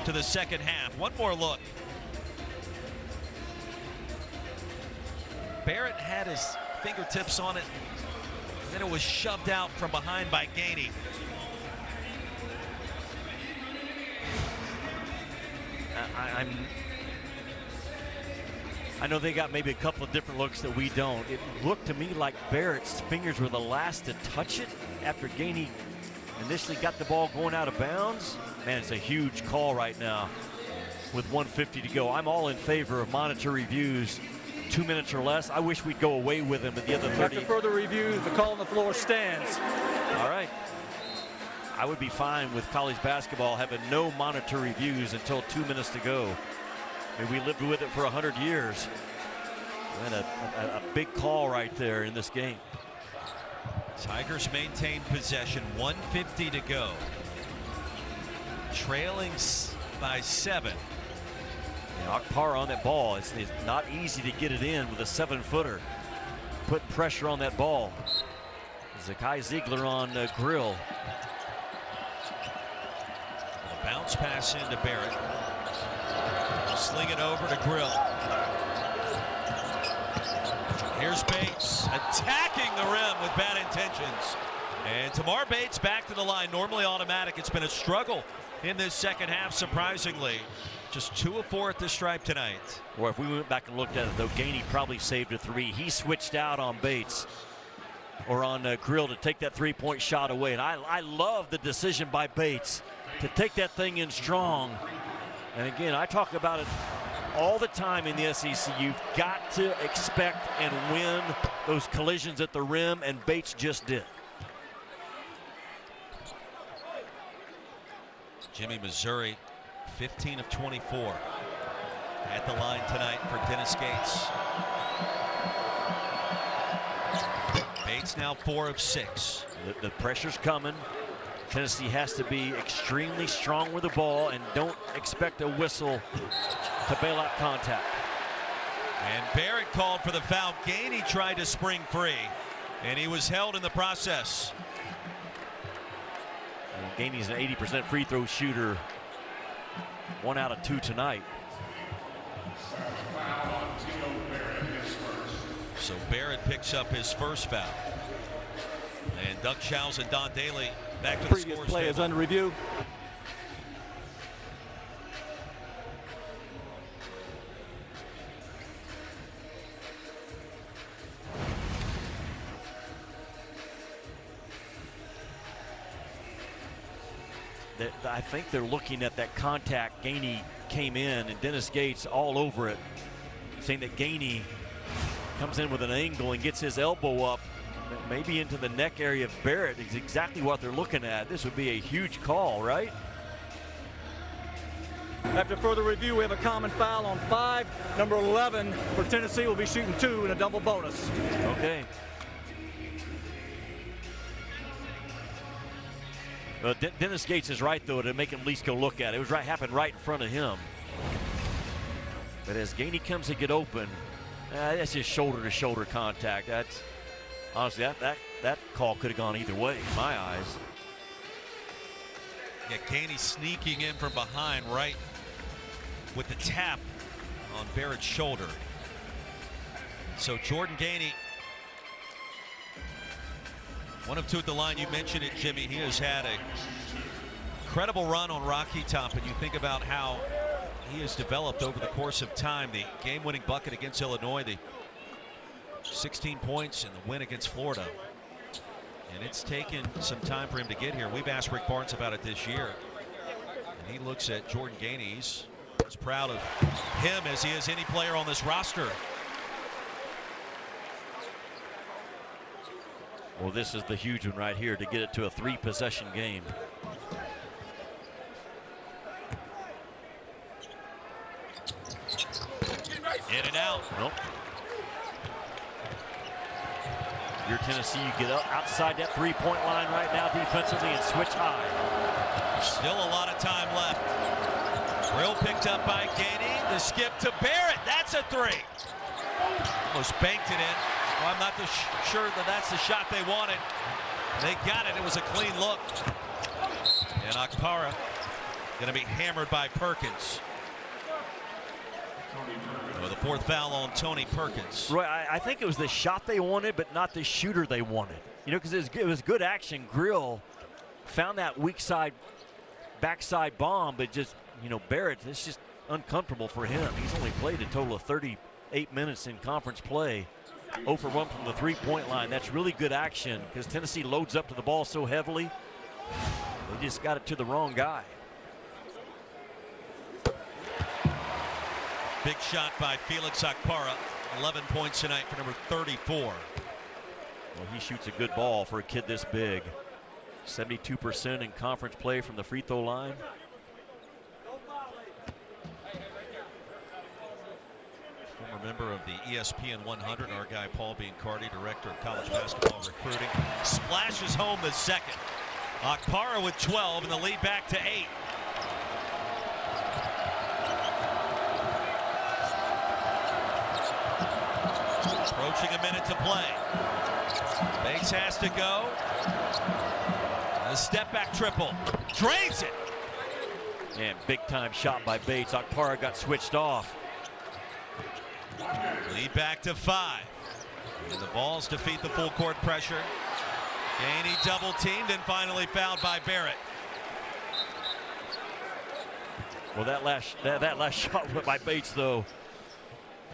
to the second half. One more look Barrett had his fingertips on it, and then it was shoved out from behind by Gainey. I know they got maybe a couple of different looks that we don't. It looked to me like Barrett's fingers were the last to touch it after Gainey initially got the ball going out of bounds. Man, it's a huge call right now with 1:50 to go. I'm all in favor of monitor reviews, 2 minutes or less. I wish we'd go away with them at the other 30. After further review, the call on the floor stands. All right. I would be fine with college basketball having no monitor reviews until 2 minutes to go. I mean, we lived with it for 100 years. And a big call right there in this game. Tigers maintain possession, 1:50 to go. Trailing by 7. Akpara on that ball. It's not easy to get it in with a 7-footer. Put pressure on that ball. Zakai Ziegler on Grill. A bounce pass into Barrett. Sling it over to Grill. Here's Bates attacking the rim with bad intentions. And Tamar Bates back to the line. Normally automatic. It's been a struggle in this second half, surprisingly. Just 2 of 4 at the stripe tonight. Or if we went back and looked at it, though, Gainey probably saved a 3. He switched out on Bates or on Grill to take that 3-point shot away. And I love the decision by Bates to take that thing in strong. And again, I talk about it all the time in the SEC. You've got to expect and win those collisions at the rim, and Bates just did. Jimmy Missouri, 15 of 24 at the line tonight for Dennis Gates. Bates now 4 of 6. The pressure's coming. Tennessee has to be extremely strong with the ball and don't expect a whistle to bail out contact. And Barrett called for the foul. Gainey tried to spring free, and he was held in the process. And Gainey's an 80% free throw shooter. 1 out of 2 tonight. So Barrett picks up his first foul. And Doug Childs and Don Daly back to the Previous scores play table. is under review. I think they're looking at that contact. Gainey came in and Dennis Gates all over it, saying that Gainey comes in with an angle and gets his elbow up, maybe into the neck area of Barrett. Is exactly what they're looking at. This would be a huge call, right? After further review, we have a common foul on 5. Number 11 for Tennessee will be shooting 2 in a double bonus. Okay. Well, Dennis Gates is right, though, to make him at least go look at it. It was happened right in front of him. But as Gainey comes to get open, that's just shoulder-to-shoulder contact. That's honestly, that call could have gone either way in my eyes. Yeah, Gainey sneaking in from behind right with the tap on Barrett's shoulder. So Jordan Gainey, 1 of 2 at the line. You mentioned it, Jimmy. He has had a incredible run on Rocky Top, and you think about how he has developed over the course of time. The game-winning bucket against Illinois, the 16 points in the win against Florida. And it's taken some time for him to get here. We've asked Rick Barnes about it this year, and he looks at Jordan Gainey. He's as proud of him as he is any player on this roster. Well, this is the huge one right here to get it to a 3-possession game. In and out. Nope. You're Tennessee, you get up outside that 3-point line right now defensively and switch high. Still a lot of time left. Grill picked up by Gainey. The skip to Barrett. That's a 3. Almost banked it in. Well, I'm not sure that that's the shot they wanted. They got it. It was a clean look. And Akpara going to be hammered by Perkins. Well, the fourth foul on Tony Perkins. Roy, I think it was the shot they wanted, but not the shooter they wanted. You know, because it was good action. Grill found that weak side, backside bomb, but just, you know, Barrett, it's just uncomfortable for him. He's only played a total of 38 minutes in conference play. 0 for 1 from the three-point line. That's really good action because Tennessee loads up to the ball so heavily. They just got it to the wrong guy. Big shot by Felix Akpara. 11 points tonight for number 34. Well, he shoots a good ball for a kid this big. 72% in conference play from the free throw line. Former member of the ESPN 100, our guy Paul Biancardi, director of college basketball recruiting, splashes home the second. Akpara with 12 and the lead back to 8. Approaching a minute to play. Bates has to go. A step back triple. Drains it. And big time shot by Bates. Akpara got switched off. Lead back to 5. And the Vols defeat the full court pressure. Gainey double teamed and finally fouled by Barrett. Well, that last shot by Bates, though,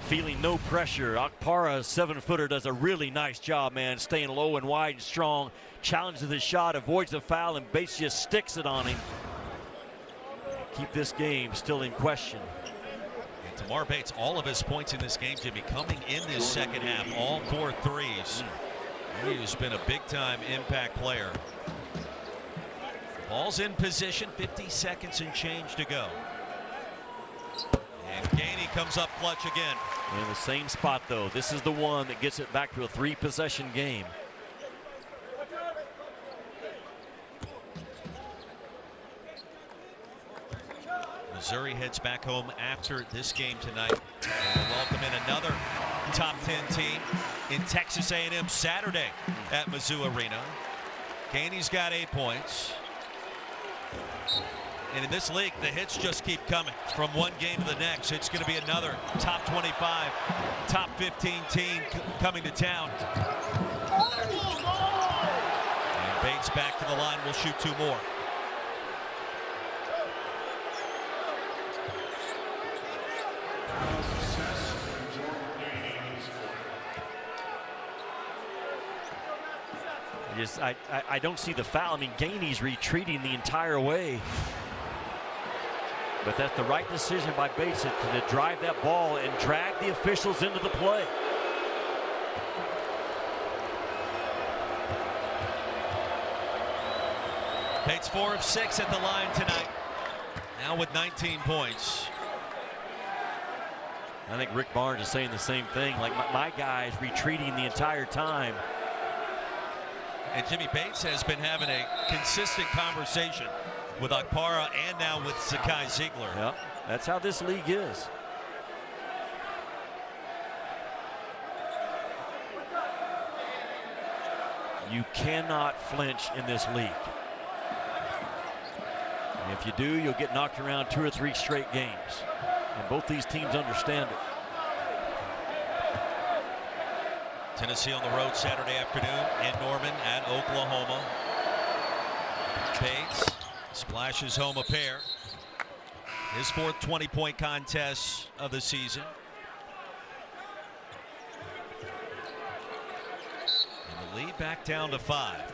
feeling no pressure. Akpara, 7-footer, does a really nice job, man, staying low and wide and strong. Challenges the shot, avoids the foul, and Bates just sticks it on him. Keep this game still in question. And Tamar Bates, all of his points in this game, Jimmy, coming in this second half, all 4 threes. He has been a big-time impact player. Ball's in position, 50 seconds and change to go. And Gainey comes up clutch again. In the same spot, though. This is the one that gets it back to a 3-possession game. Missouri heads back home after this game tonight. And we'll welcome in another top 10 team in Texas A&M Saturday at Mizzou Arena. Gainey's got 8 points. And in this league, the hits just keep coming from one game to the next. It's going to be another top 25, top 15 team coming to town. And Bates back to the line, will shoot 2 more. I don't see the foul. I mean, Gainey's retreating the entire way. But that's the right decision by Bates to drive that ball and drag the officials into the play. Bates 4 of 6 at the line tonight. Now with 19 points. I think Rick Barnes is saying the same thing. Like, my guy's retreating the entire time. And Jimmy Bates has been having a consistent conversation with Akpara and now with Zakai Ziegler. Yeah, that's how this league is. You cannot flinch in this league. And if you do, you'll get knocked around 2 or 3 straight games. And both these teams understand it. Tennessee on the road Saturday afternoon in Norman at Oklahoma. Bates splashes home a pair. His 4th 20-point contest of the season. And the lead back down to 5.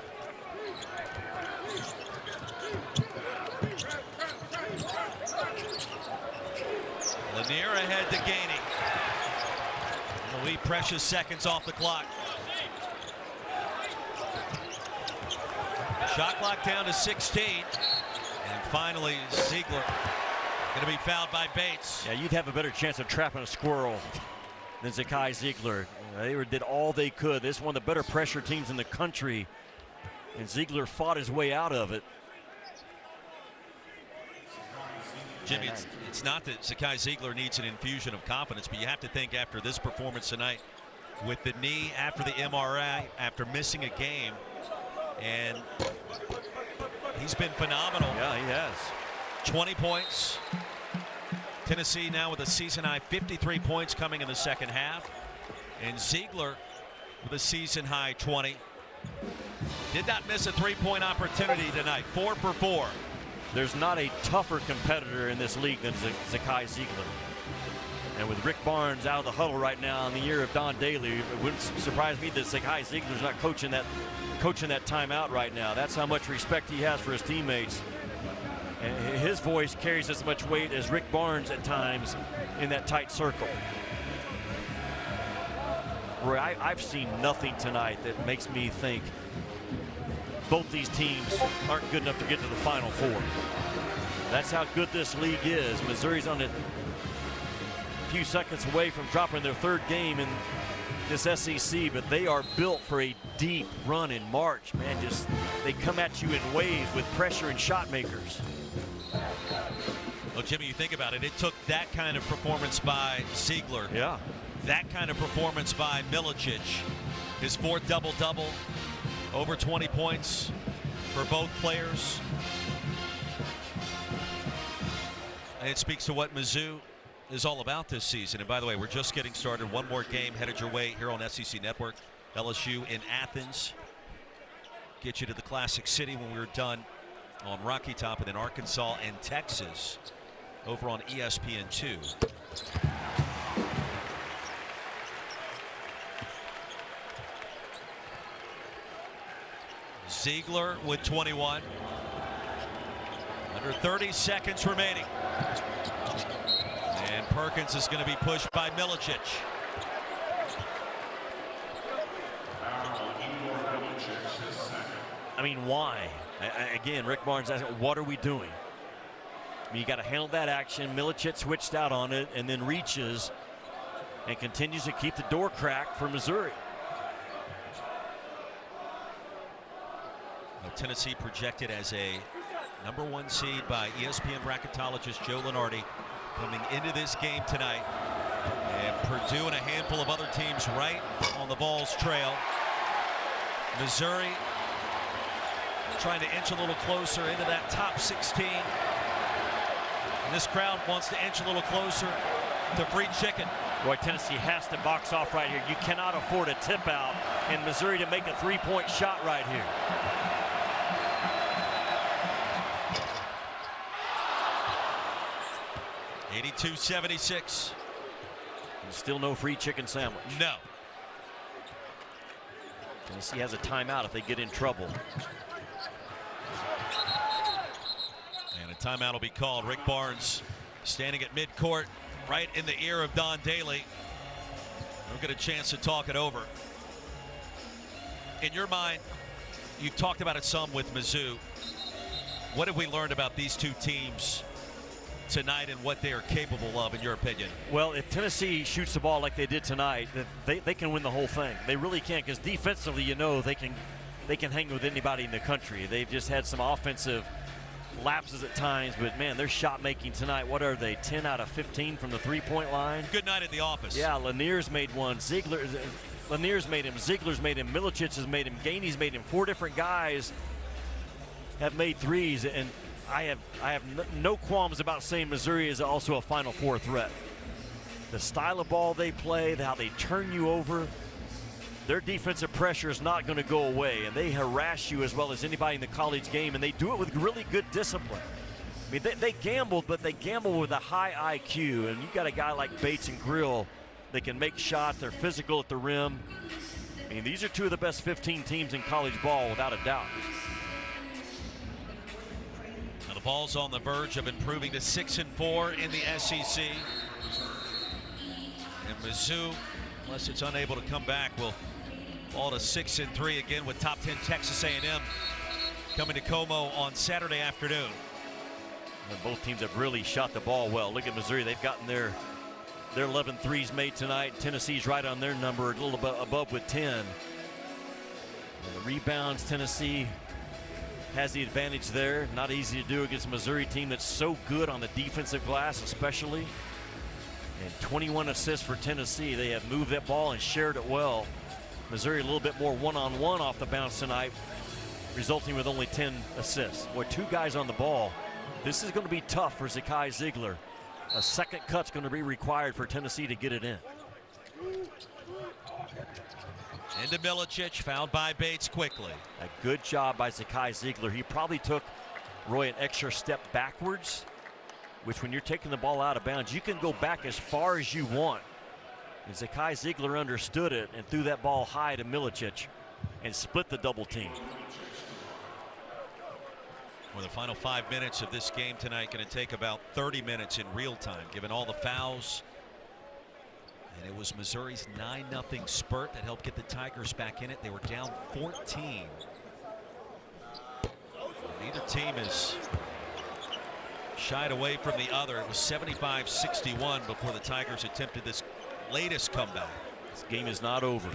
Lanier ahead to Gainey. The lead precious seconds off the clock. Shot clock down to 16. And finally, Ziegler going to be fouled by Bates. Yeah, you'd have a better chance of trapping a squirrel than Zakai Ziegler. They did all they could. This is one of the better pressure teams in the country. And Ziegler fought his way out of it. Jimmy, it's not that Zakai Ziegler needs an infusion of confidence, but you have to think after this performance tonight with the knee after the MRI, after missing a game, and he's been phenomenal. Yeah, he has. 20 points, Tennessee now with a season-high 53 points coming in the second half. And Ziegler with a season-high 20. Did not miss a three-point opportunity tonight. 4 for 4. There's not a tougher competitor in this league than Zakai Ziegler. And with Rick Barnes out of the huddle right now in the year of Don Daly, it wouldn't surprise me that Zakai Ziegler's not coaching that timeout right now. That's how much respect he has for his teammates. And his voice carries as much weight as Rick Barnes at times in that tight circle. Roy, I've seen nothing tonight that makes me think both these teams aren't good enough to get to the Final Four. That's how good this league is. Missouri's on a few seconds away from dropping their third game in this SEC, but they are built for a deep run in March. Man, just they come at you in waves with pressure and shot makers. Well, Jimmy, you think about it. It took that kind of performance by Ziegler. Yeah. That kind of performance by Milicic. His fourth double-double, over 20 points for both players. And it speaks to what Mizzou is all about this season. And by the way, we're just getting started. One more game headed your way here on SEC Network. LSU in Athens. Get you to the Classic City when we're done on Rocky Top, and then Arkansas and Texas over on ESPN2. Ziegler with 21. Under 30 seconds remaining. And Perkins is going to be pushed by Milicic. I mean, why? Again, Rick Barnes asking, what are we doing? I mean, you got to handle that action. Milicic switched out on it and then reaches and continues to keep the door cracked for Missouri. Tennessee projected as a #1 seed by ESPN bracketologist Joe Lunardi coming into this game tonight. And Purdue and a handful of other teams right on the Vols' trail. Missouri trying to inch a little closer into that top 16. And this crowd wants to inch a little closer to free chicken. Boy, Tennessee has to box off right here. You cannot afford a tip out and Missouri to make a three-point shot right here. .76. Still no free chicken sandwich. No. Tennessee has a timeout if they get in trouble. And a timeout will be called. Rick Barnes standing at midcourt right in the ear of Don Daly. We'll get a chance to talk it over. In your mind, you've talked about it some with Mizzou. What have we learned about these two teams tonight and what they are capable of, in your opinion? Well, if Tennessee shoots the ball like they did tonight, they can win the whole thing. They really can, because defensively, you know, they can hang with anybody in the country. They've just had some offensive lapses at times, but man, their shot making tonight, what are they, 10 out of 15 from the three-point line? Good night at the office. Yeah, Lanier's made one. Lanier's made him. Ziegler's made him. Milicic has made him. Gainey's made him. 4 different guys have made threes, and I have no qualms about saying Missouri is also a Final Four threat. The style of ball they play, how they turn you over, their defensive pressure is not going to go away, and they harass you as well as anybody in the college game, and they do it with really good discipline. I mean, they gambled, but they gamble with a high IQ, and you got a guy like Bates and Grill that can make shots. They're physical at the rim. I mean, these are two of the best 15 teams in college ball, without a doubt. Now the Vols on the verge of improving to 6-4 in the SEC. And Mizzou, unless it's unable to come back, will fall to 6-3 again, with top 10 Texas A&M coming to Como on Saturday afternoon. And both teams have really shot the ball well. Look at Missouri. They've gotten their 11 threes made tonight. Tennessee's right on their number, a little bit above with 10. And the rebounds, Tennessee has the advantage there. Not easy to do against a Missouri team that's so good on the defensive glass, especially. And 21 assists for Tennessee. They have moved that ball and shared it well. Missouri a little bit more one-on-one off the bounce tonight, resulting with only 10 assists. Boy, 2 guys on the ball. This is going to be tough for Zakai Ziegler. A second cut's going to be required for Tennessee to get it in. Into Milicic, fouled by Bates quickly. A good job by Zakai Ziegler. He probably took, Roy, an extra step backwards, which when you're taking the ball out of bounds, you can go back as far as you want. And Zakai Ziegler understood it and threw that ball high to Milicic and split the double team. Well, the final 5 minutes of this game tonight going to take about 30 minutes in real time, given all the fouls. And it was Missouri's 9-0 spurt that helped get the Tigers back in it. They were down 14. Neither team is shied away from the other. It was 75-61 before the Tigers attempted this latest comeback. This game is not over.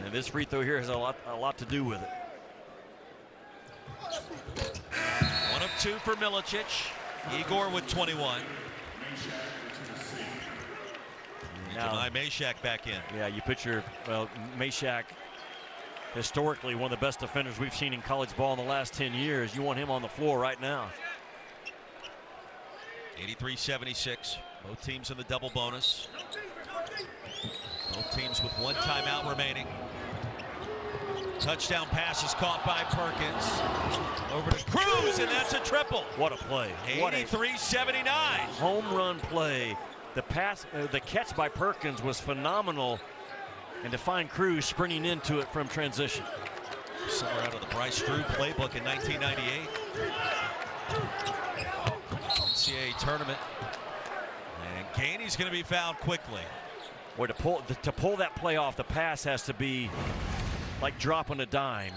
And this free throw here has a lot to do with it. 1 of 2 for Milicic. Igor with 21. Now Meshack back in. Yeah, you put your, well, Meshack, historically one of the best defenders we've seen in college ball in the last 10 years. You want him on the floor right now. 83-76. Both teams in the double bonus. Both teams with 1 timeout remaining. Touchdown pass is caught by Perkins. Over to Cruz, and that's a triple. What a play. 83-79. Home run play. The pass, the catch by Perkins was phenomenal. And to find Cruz sprinting into it from transition. Somewhere out of the Bryce Drew playbook in 1998. NCAA tournament. And Gainey's going to be fouled quickly. Boy, to pull that play off, the pass has to be like dropping a dime.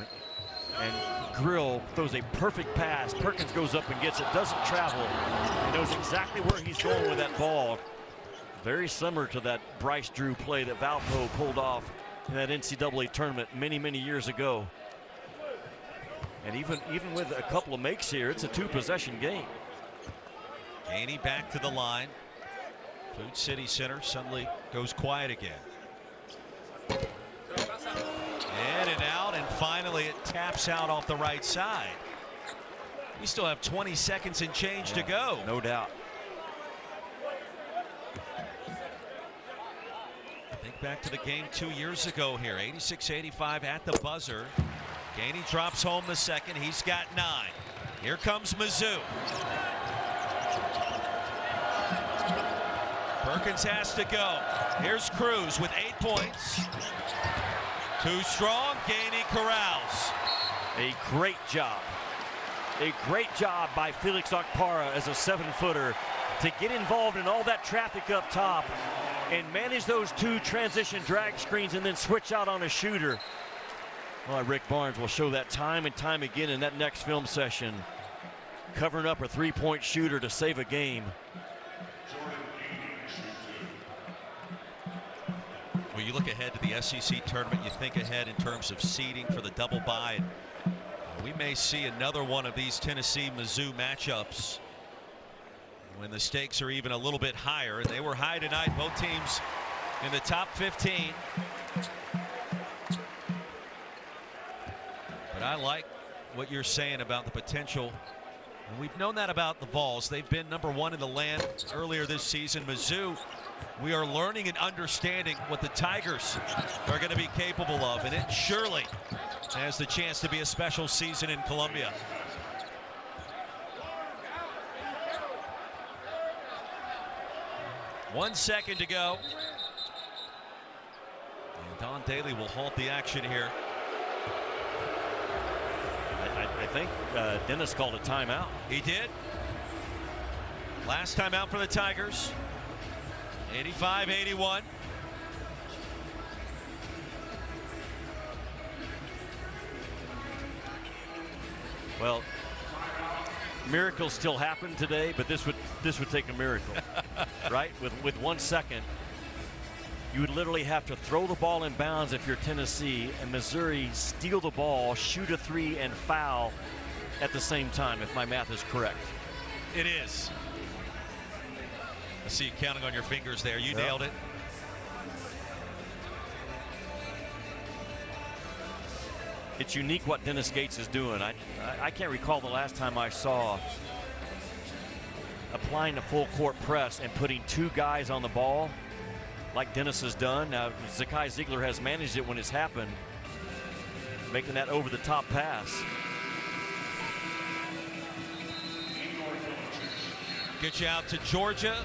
And Grill throws a perfect pass. Perkins goes up and gets it, doesn't travel. He knows exactly where he's going with that ball. Very similar to that Bryce Drew play that Valpo pulled off in that NCAA tournament many, many years ago. And even with a couple of makes here, it's a 2-possession game. Gainey back to the line. Food City Center suddenly goes quiet again. In and out, and finally it taps out off the right side. We still have 20 seconds and change to go. No doubt. Think back to the game 2 years ago here. 86-85 at the buzzer. Gainey drops home the second. He's got 9. Here comes Mizzou. Perkins has to go. Here's Cruz with 8 points. Too strong. Gainey corrals. A great job. A great job by Felix Okpara as a 7-footer to get involved in all that traffic up top and manage those 2 transition drag screens and then switch out on a shooter. Well, Rick Barnes will show that time and time again in that next film session. Covering up a 3-point shooter to save a game. When you look ahead to the SEC tournament, you think ahead in terms of seeding for the double bye. We may see another one of these Tennessee-Mizzou matchups when the stakes are even a little bit higher. And they were high tonight, both teams in the top 15. But I like what you're saying about the potential. And we've known that about the Vols. They've been #1 in the land earlier this season. Mizzou, we are learning and understanding what the Tigers are going to be capable of. And it surely has the chance to be a special season in Columbia. One second to go. And Don Daly will halt the action here. I think Dennis called a timeout. He did. Last timeout for the Tigers. 85-81. Well, miracles still happen today, but this would take a miracle, right? With 1 second, you would literally have to throw the ball in bounds if you're Tennessee, and Missouri steal the ball, shoot a 3, and foul at the same time, if my math is correct. It is. I see you counting on your fingers there. You nailed it. It's unique what Dennis Gates is doing. I can't recall the last time I saw applying the full court press and putting 2 guys on the ball like Dennis has done. Now, Zakai Ziegler has managed it when it's happened, making that over-the-top pass. Get you out to Georgia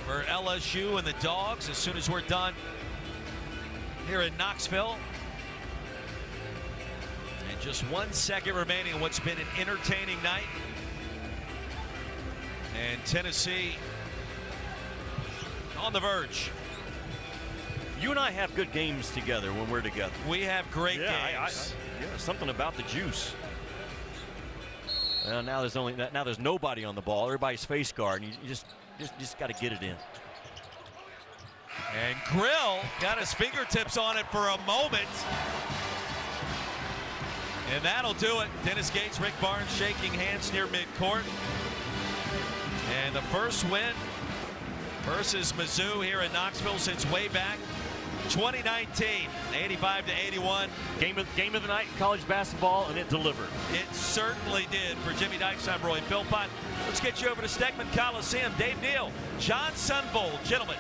for LSU and the Dogs as soon as we're done here in Knoxville. And just 1 second remaining in what's been an entertaining night. And Tennessee on the verge. You and I have good games together when we're together. We have great games. Yeah, something about the juice. Well, now there's nobody on the ball. Everybody's face guard, and you just got to get it in. And Grill got his fingertips on it for a moment. And that'll do it. Dennis Gates, Rick Barnes shaking hands near midcourt. And the first win versus Mizzou here in Knoxville since way back 2019, 85-81. Game of the night in college basketball, and it delivered. It certainly did. For Jimmy Dykes, I'm Roy Philpott. Let's get you over to Stegman Coliseum. Dave Neal, John Sunvold. Gentlemen,